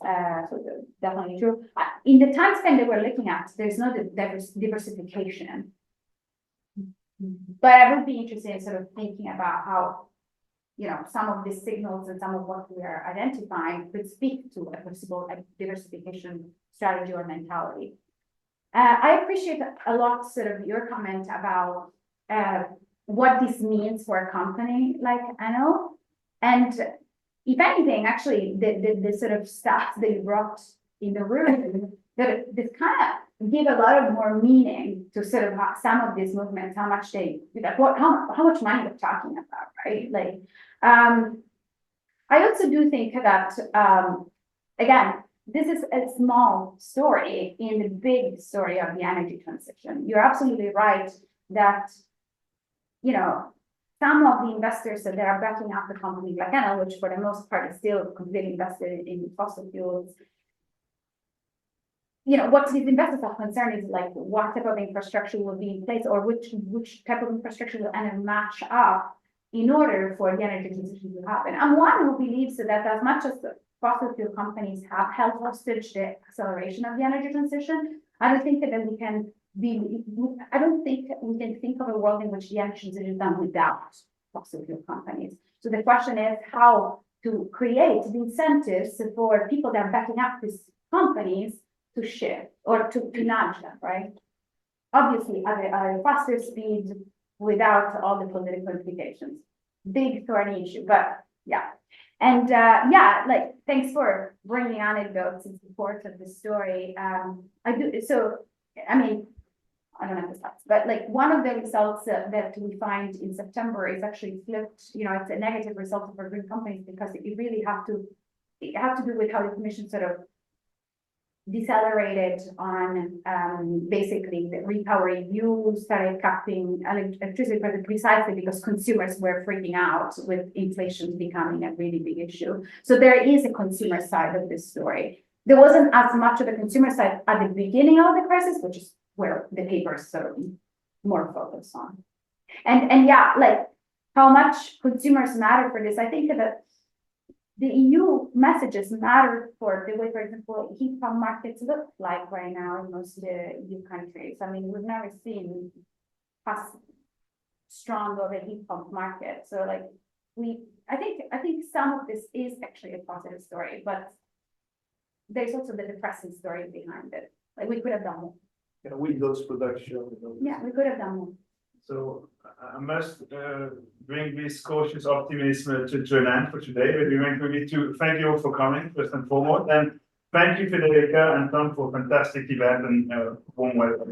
So definitely true. In the time span that we're looking at, there's no diversification. But I would be interested in sort of thinking about how, some of these signals and some of what we are identifying could speak to a possible diversification strategy or mentality. I appreciate a lot sort of your comment about what this means for a company like Ano. And if anything, actually, the sort of stats that you brought in the room, that this kind of give a lot of more meaning to sort of some of these movements, how much how much money we're talking about, right? Like, I also do think that, again, this is a small story in the big story of the energy transition. You're absolutely right that, some of the investors that are backing up the company like Enel, which for the most part is still completely invested in fossil fuels. What these investors are concerned is like what type of infrastructure will be in place, or which type of infrastructure will Enel match up in order for the energy transition to happen. I'm one who believes that as much as the fossil fuel companies have held hostage the acceleration of the energy transition, I don't think that we can think of a world in which the energy transition is done without fossil fuel companies. So the question is how to create the incentives for people that are backing up these companies to shift or to nudge them, right? Obviously, at a faster speed without all the political implications. Big thorny issue, but yeah. And thanks for bringing anecdotes in support of the story. I don't have the stats, but like one of the results that we find in September is actually flipped. It's a negative result for green companies because it really have to do with how the commission sort of decelerated on basically the REPowerEU started capping electricity prices precisely because consumers were freaking out with inflation becoming a really big issue. So there is a consumer side of this story. There wasn't as much of a consumer side at the beginning of the crisis, which is where the paper is sort of more focused on. And yeah, like how much consumers matter for this. I think that the EU messages matter for the way, for example, heat pump markets look like right now in most EU countries. I mean, we've never seen as strong of a heat pump market. So like I think some of this is actually a positive story, but there's also the depressing story behind it. Like we could have done more. Yeah, Windows production. Yeah, we could have done more. So I must bring this cautious optimism to an end for today. But we want really to thank you all for coming, first and foremost. And thank you, Federica and Tom, for a fantastic event and warm welcome.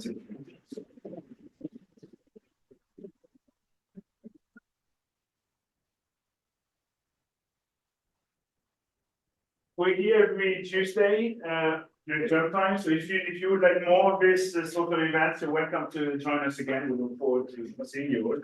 We're here every Tuesday during term time. So if you would like more of this sort of events, you're welcome to join us again. We look forward to seeing you all.